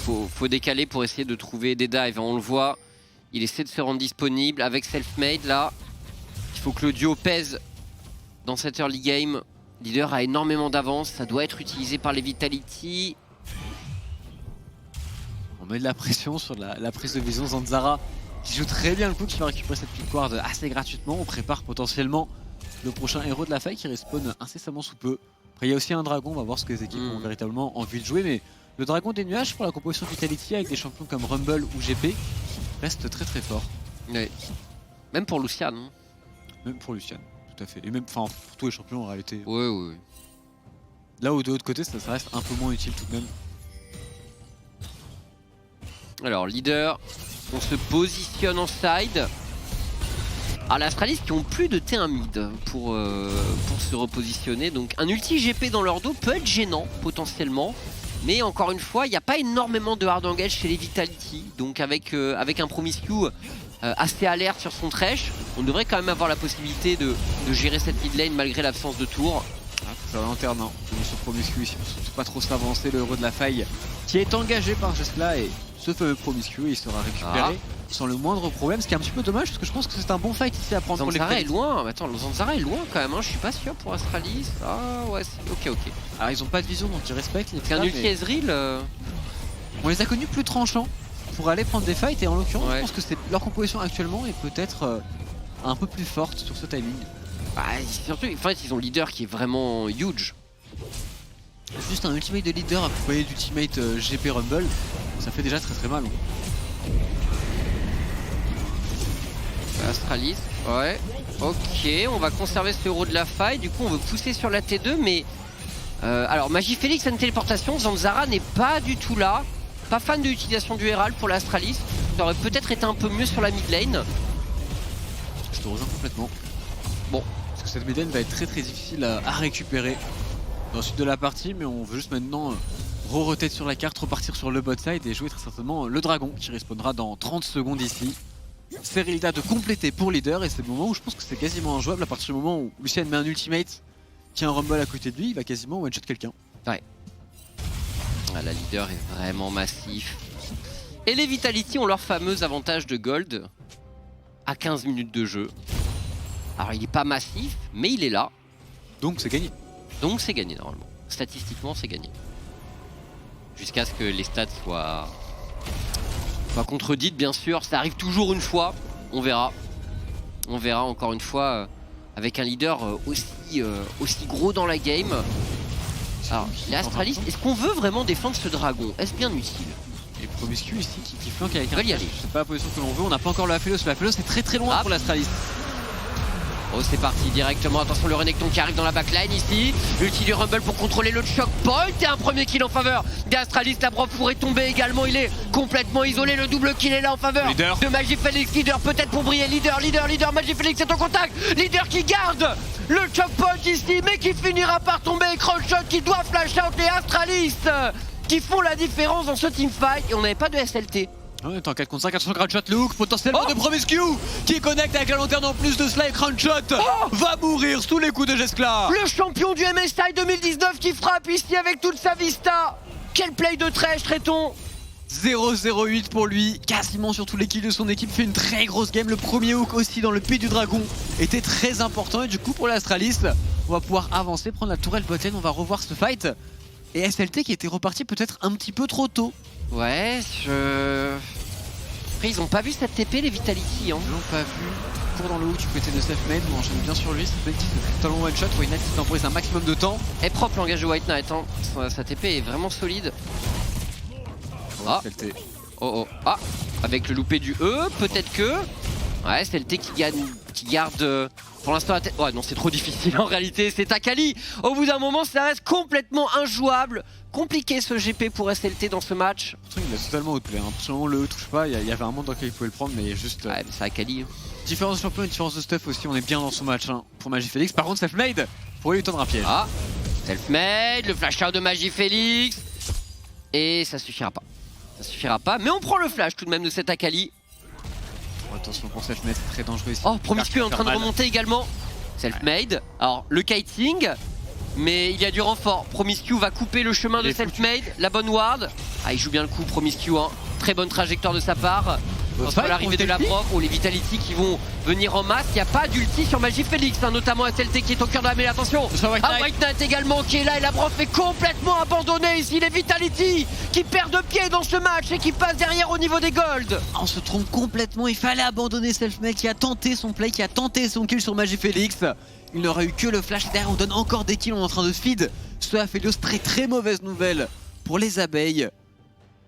[SPEAKER 1] décaler pour essayer de trouver des dives. On le voit, il essaie de se rendre disponible avec Selfmade là. Il faut que le duo pèse dans cette early game. Leader a énormément d'avance, ça doit être utilisé par les Vitality.
[SPEAKER 3] On met de la pression sur la prise de vision. Zanzara qui joue très bien le coup, qui va récupérer cette pick ward assez gratuitement. On prépare potentiellement le prochain héros de la faille qui respawn incessamment sous peu. Après il y a aussi un dragon, on va voir ce que les équipes ont véritablement envie de jouer. Mais le dragon des nuages pour la composition Vitality avec des champions comme Rumble ou GP reste très très fort.
[SPEAKER 1] Ouais. Même pour Lucian. Hein.
[SPEAKER 3] Même pour Lucian, tout à fait. Et même pour tous les champions en réalité.
[SPEAKER 1] Ouais.
[SPEAKER 3] Là où de l'autre côté ça reste un peu moins utile tout de même.
[SPEAKER 1] Alors Leader, on se positionne en side. Alors les Astralis qui ont plus de T1 mid pour se repositionner. Donc un ulti GP dans leur dos peut être gênant potentiellement. Mais encore une fois, il n'y a pas énormément de hard engage chez les Vitality. Donc avec un Promiscue assez alerte sur son Thresh, on devrait quand même avoir la possibilité de gérer cette mid lane malgré l'absence de tour.
[SPEAKER 3] Ça va lanterne, hein. Sur Promiscue ici, pour surtout pas trop s'avancer, le héros de la faille qui est engagé par Jesla et ce fameux Promiscue, il sera récupéré sans le moindre problème, ce qui est un petit peu dommage parce que je pense que c'est un bon fight ici à prendre.
[SPEAKER 1] Zanzara est loin, attends, Zanzara est loin quand même, hein. Je suis pas sûr pour Astralis. Ah ouais, ok.
[SPEAKER 3] Alors ils ont pas de vision donc ils respectent les
[SPEAKER 1] C'est un ulti Ezreal.
[SPEAKER 3] On les a connus plus tranchants pour aller prendre des fights et en l'occurrence
[SPEAKER 1] Ouais.
[SPEAKER 3] je pense que leur composition actuellement est peut-être un peu plus forte sur ce timing.
[SPEAKER 1] Bah, surtout, en fait, ils ont Leader qui est vraiment huge.
[SPEAKER 3] Juste un ultimate de Leader accompagné d'ultimate GP Rumble, ça fait déjà très très mal.
[SPEAKER 1] Astralis, ouais. Ok, on va conserver ce héros de la faille. Du coup, on veut pousser sur la T2, mais... alors, Magifélix a une téléportation. Zanzara n'est pas du tout là. Pas fan de l'utilisation du Herald pour l'Astralis. Ça aurait peut-être été un peu mieux sur la mid lane.
[SPEAKER 3] Je te rejoins complètement.
[SPEAKER 1] Bon.
[SPEAKER 3] Parce que cette mid lane va être très très difficile à récupérer dans le sud de la partie, mais on veut juste maintenant re-rotate sur la carte, repartir sur le bot side et jouer très certainement le dragon qui respawnera dans 30 secondes ici. C'est Rilda de compléter pour Leader et c'est le moment où je pense que c'est quasiment injouable à partir du moment où Lucian met un ultimate qui a un rumble à côté de lui, il va quasiment one-shot quelqu'un.
[SPEAKER 1] Ouais. Ah, la Leader est vraiment massif. Et les Vitality ont leur fameux avantage de gold à 15 minutes de jeu. Alors il est pas massif, mais il est là.
[SPEAKER 3] Donc c'est gagné.
[SPEAKER 1] Donc c'est gagné normalement. Statistiquement c'est gagné. Jusqu'à ce que les stats soient contredites bien sûr. Ça arrive toujours une fois. On verra. On verra encore une fois avec un leader aussi gros dans la game. Alors les Astralis, est-ce qu'on veut vraiment défendre ce dragon? Est-ce bien utile?
[SPEAKER 3] Et Promiscue ici qui flanque avec un...
[SPEAKER 1] Ils veulent y aller.
[SPEAKER 3] C'est pas la position que l'on veut, on n'a pas encore le Aphelos. Le Aphelos est très très loin pour l'Astralis.
[SPEAKER 1] Oh c'est parti directement, attention le Renekton qui arrive dans la backline ici. Ulti du Rumble pour contrôler le choc point et un premier kill en faveur d'Astralis. La Brock pourrait tomber également, il est complètement isolé, le double kill est là en faveur
[SPEAKER 3] Leader.
[SPEAKER 1] de Magifélix. Leader peut-être pour briller, Leader, Magifélix est en contact. Leader qui garde le choc point ici mais qui finira par tomber. Crownshot qui doit flash out les Astralis qui font la différence dans ce teamfight et on n'avait pas de SLT.
[SPEAKER 3] On est en 4 contre 5, attention Crownshot, le hook potentiellement de Promiscue qui connecte avec la lanterne en plus de cela et Crownshot va mourir sous les coups de Jesla.
[SPEAKER 1] Le champion du MSI 2019 qui frappe ici avec toute sa vista. Quel play de Thresh, Tréton.
[SPEAKER 3] 0-0-8 pour lui, quasiment sur tous les kills de son équipe, fait une très grosse game. Le premier hook aussi dans le pied du dragon était très important et du coup pour l'Astralis, on va pouvoir avancer, prendre la tourelle botlane, on va revoir ce fight. Et SLT qui était reparti peut-être un petit peu trop tôt.
[SPEAKER 1] Ouais, Après ils ont pas vu cette TP les Vitality hein.
[SPEAKER 3] Ils l'ont pas vu. Pour dans le hook du côté de Selfmade, on enchaîne bien sur lui, c'est petit, totalement one shot, White Knight qui temporise un maximum de temps.
[SPEAKER 1] Est propre l'engage de White Knight, hein. Sa TP est vraiment solide. Ah.
[SPEAKER 3] SLT.
[SPEAKER 1] Oh. Ah, avec le loupé du E, peut-être que... Ouais, c'est le T qui garde pour l'instant la tête. Ouais, non, c'est trop difficile en réalité. C'est Akali. Au bout d'un moment, ça reste complètement injouable. Compliqué ce GP pour SLT dans ce match.
[SPEAKER 3] Il a totalement outplay. Hein. Si on le touche pas, il y avait un monde dans lequel il pouvait le prendre, mais juste.
[SPEAKER 1] Ouais, mais c'est Akali.
[SPEAKER 3] Différence de champion et différence de stuff aussi. On est bien dans son match hein, pour Magifélix. Par contre, Selfmade pourrait lui tendre un piège.
[SPEAKER 1] Ah, Selfmade, le flash out de Magifélix. Et ça suffira pas. Ça suffira pas. Mais on prend le flash tout de même de cet Akali.
[SPEAKER 3] Attention pour Selfmade, c'est très dangereux ici.
[SPEAKER 1] Oh, Promiscu est en train de remonter également. Selfmade. Alors, le kiting. Mais il y a du renfort. Promiscu va couper le chemin de Selfmade. La bonne ward. Ah, il joue bien le coup, Promiscu. Hein. Très bonne trajectoire de sa part. Entre l'arrivée de la prof ou les Vitality qui vont venir en masse. Il n'y a pas d'ulti sur Magifélix, hein, notamment SLT qui est au cœur de la mêlée. Attention, White Knight également qui est là et la prof est complètement abandonnée ici. Les Vitality qui perdent pied dans ce match et qui passent derrière au niveau des golds.
[SPEAKER 3] On se trompe complètement, il fallait abandonner Selfmade qui a tenté son play, qui a tenté son kill sur Magifélix. Il n'aura eu que le flash derrière, on donne encore des kills, on est en train de feed ce Aphelios. Très mauvaise nouvelle pour les abeilles.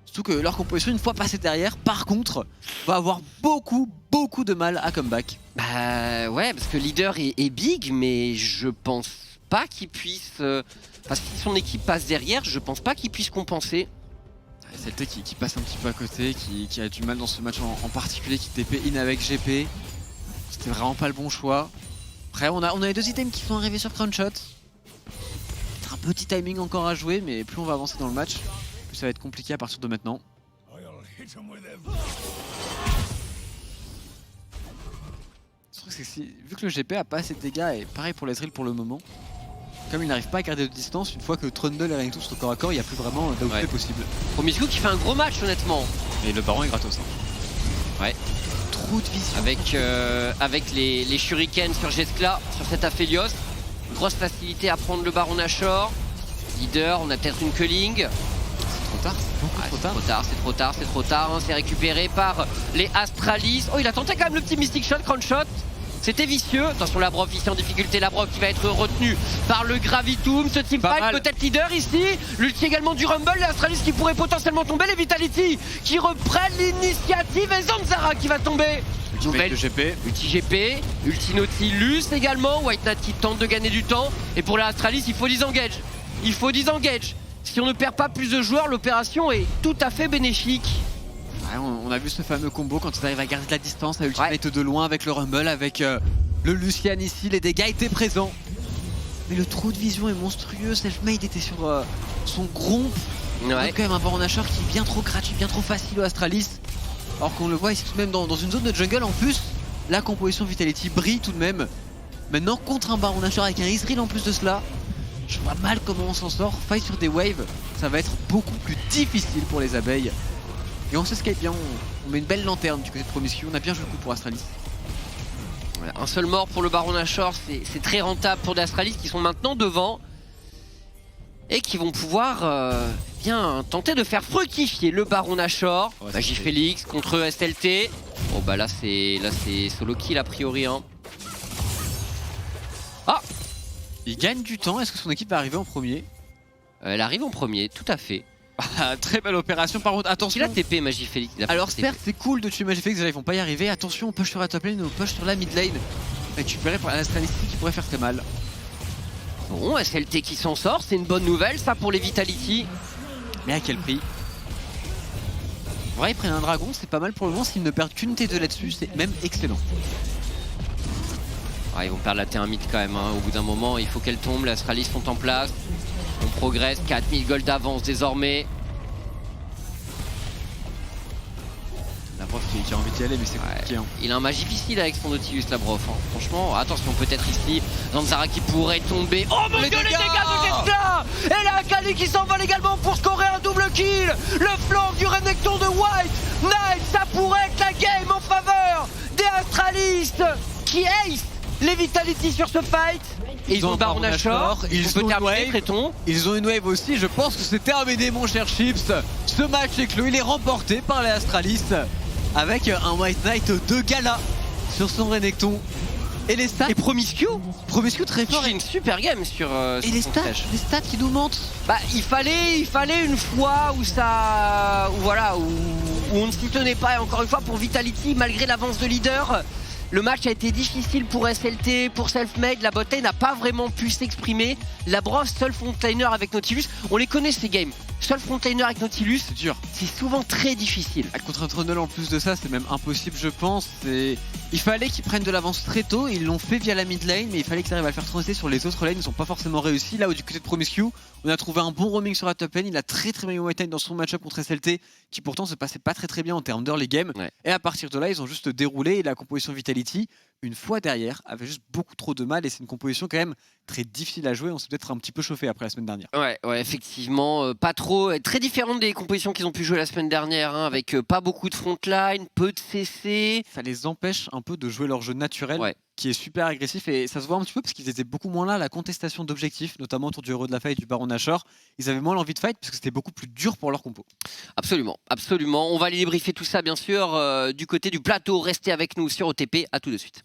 [SPEAKER 3] Surtout que leur composition, une fois passée derrière, par contre, va avoir beaucoup de mal à comeback.
[SPEAKER 1] Bah ouais, parce que leader est big, mais je pense pas qu'il puisse... Parce que si son équipe passe derrière, je pense pas qu'il puisse compenser.
[SPEAKER 3] C'est le T qui passe un petit peu à côté, qui a du mal dans ce match en particulier, qui TP in avec GP. C'était vraiment pas le bon choix. Après, on a les deux items qui sont arrivés sur Crownshot. Peut-être un petit timing encore à jouer, mais plus on va avancer dans le match, plus ça va être compliqué à partir de maintenant. Je trouve que vu que le GP a pas assez de dégâts, et pareil pour l'Ezreal pour le moment, comme il n'arrive pas à garder de distance, une fois que Trundle et Renekton sont corps à corps, il n'y a plus vraiment d'outplay possible.
[SPEAKER 1] Promiscu qui fait un gros match honnêtement.
[SPEAKER 3] Et le baron est gratos. Hein.
[SPEAKER 1] Ouais.
[SPEAKER 3] Trop de vision.
[SPEAKER 1] Avec les shurikens sur Jeskla, sur cet Aphelios. Une grosse facilité à prendre le baron Nashor. Leader, on a peut-être une culling.
[SPEAKER 3] C'est trop tard.
[SPEAKER 1] C'est trop tard. Hein. C'est récupéré par les Astralis. Oh, il a tenté quand même le petit Mystic Shot, Crown Shot. C'était vicieux. Attention, la Brof ici en difficulté. La Brof qui va être retenue par le Gravitum. Ce teamfight peut-être leader ici. L'ulti également du Rumble. Les Astralis qui pourraient potentiellement tomber. Les Vitality qui reprennent l'initiative. Et Zanzara qui va tomber.
[SPEAKER 3] Nouvelle GP.
[SPEAKER 1] Ulti GP. Ulti Nautilus également. White Knight qui tente de gagner du temps. Et pour les Astralis, il faut disengage. Si on ne perd pas plus de joueurs, l'opération est tout à fait bénéfique.
[SPEAKER 3] Ouais, on a vu ce fameux combo quand ils arrivent à garder de la distance, à ultimate de loin avec le Rumble, avec le Lucian ici, les dégâts étaient présents. Mais le trou de vision est monstrueux, Selfmade était sur son groupe. Ouais. Il y a quand même un baron Nashor qui est bien trop gratuit, bien trop facile au Astralis. Alors qu'on le voit ici tout de même dans une zone de jungle en plus, la composition Vitality brille tout de même. Maintenant contre un baron Nashor avec un Ezreal en plus de cela, je vois mal comment on s'en sort. Fight sur des waves, ça va être beaucoup plus difficile pour les abeilles. Et on s'escape bien, on met une belle lanterne du côté de Promiscu, on a bien joué le coup pour Astralis.
[SPEAKER 1] Voilà, un seul mort pour le baron Nashor, c'est très rentable pour les Astralis qui sont maintenant devant. Et qui vont pouvoir bien tenter de faire fructifier le baron Nashor. Magifélix contre SLT. Bon bah là c'est solo kill a priori. Hein. Ah,
[SPEAKER 3] il gagne du temps, est-ce que son équipe va arriver en premier?
[SPEAKER 1] Elle arrive en premier, tout à fait.
[SPEAKER 3] Très belle opération, par contre attention.
[SPEAKER 1] Il a TP Magifélix.
[SPEAKER 3] Alors certes c'est cool de tuer Magifélix, ils vont pas y arriver. Attention, on push sur la top lane, on push sur la mid lane. Récupéré par l'Astralis qui pourrait faire très mal.
[SPEAKER 1] Bon, SLT qui s'en sort, c'est une bonne nouvelle ça pour les Vitality.
[SPEAKER 3] Mais à quel prix? En vrai ils prennent un dragon, c'est pas mal pour le moment. S'ils ne perdent qu'une T2 là-dessus, c'est même excellent.
[SPEAKER 1] Ils vont perdre la T1 mid quand même, hein. Au bout d'un moment il faut qu'elle tombe, les Astralis sont en place. On progresse, 4000 gold d'avance désormais.
[SPEAKER 3] La prof qui a envie d'y aller mais c'est compliqué. Hein.
[SPEAKER 1] Il a un match difficile avec son Nautilus la prof. Hein. Franchement, attention peut-être ici. Zanzara qui pourrait tomber. Oh mon dieu, les dégâts de Jeskla. Et là Akali qui s'envole également pour scorer un double kill. Le flanc du Renekton de White Knight, ça pourrait être la game en faveur des Astralis qui ace les Vitality sur ce fight. Et ils ont Baron Nashor, ils ont une wave.
[SPEAKER 3] Ils ont une wave aussi, je pense que c'est terminé mon cher Chips. Ce match est clos, il est remporté par les Astralis avec un White Knight de gala sur son Renekton. Et les stats.
[SPEAKER 1] Et Promiscu
[SPEAKER 3] très fort.
[SPEAKER 1] J'ai une super game sur
[SPEAKER 3] et les stats qui nous mentent.
[SPEAKER 1] Bah il fallait une fois où ça. Où on ne s'y tenait pas. Et encore une fois pour Vitality, malgré l'avance de leader, Le match a été difficile pour SLT, pour Selfmade. La botlane n'a pas vraiment pu s'exprimer. La brosse, seul frontliner avec Nautilus. On les connaît ces games. Seul frontliner avec Nautilus,
[SPEAKER 3] C'est dur.
[SPEAKER 1] c'est souvent très difficile.
[SPEAKER 3] Contre un Trundle en plus de ça, c'est même impossible, je pense. Il fallait qu'ils prennent de l'avance très tôt. Ils l'ont fait via la mid lane, mais il fallait qu'ils arrivent à le faire transiter sur les autres lanes. Ils n'ont pas forcément réussi. Là où du côté de Promiscue, on a trouvé un bon roaming sur la top lane. Il a très bien white lane dans son match-up contre SLT, qui pourtant se passait pas très bien en termes d'early game.
[SPEAKER 1] Ouais.
[SPEAKER 3] Et à partir de là, ils ont juste déroulé. Et la composition Vitality, une fois derrière, avait juste beaucoup trop de mal. Et c'est une composition quand même très difficile à jouer. On s'est peut-être un petit peu chauffé après la semaine dernière.
[SPEAKER 1] Ouais, effectivement, pas trop. Très différente des compositions qu'ils ont pu jouer la semaine dernière, hein, avec pas beaucoup de frontline, peu de CC.
[SPEAKER 3] Ça les empêche un peu de jouer leur jeu naturel.
[SPEAKER 1] Ouais.
[SPEAKER 3] Qui est super agressif et ça se voit un petit peu parce qu'ils étaient beaucoup moins là à la contestation d'objectifs, notamment autour du héros de la fight du Baron Nashor. Ils avaient moins l'envie de fight parce que c'était beaucoup plus dur pour leur compo.
[SPEAKER 1] Absolument. On va aller débriefer tout ça bien sûr du côté du plateau. Restez avec nous sur OTP, à tout de suite.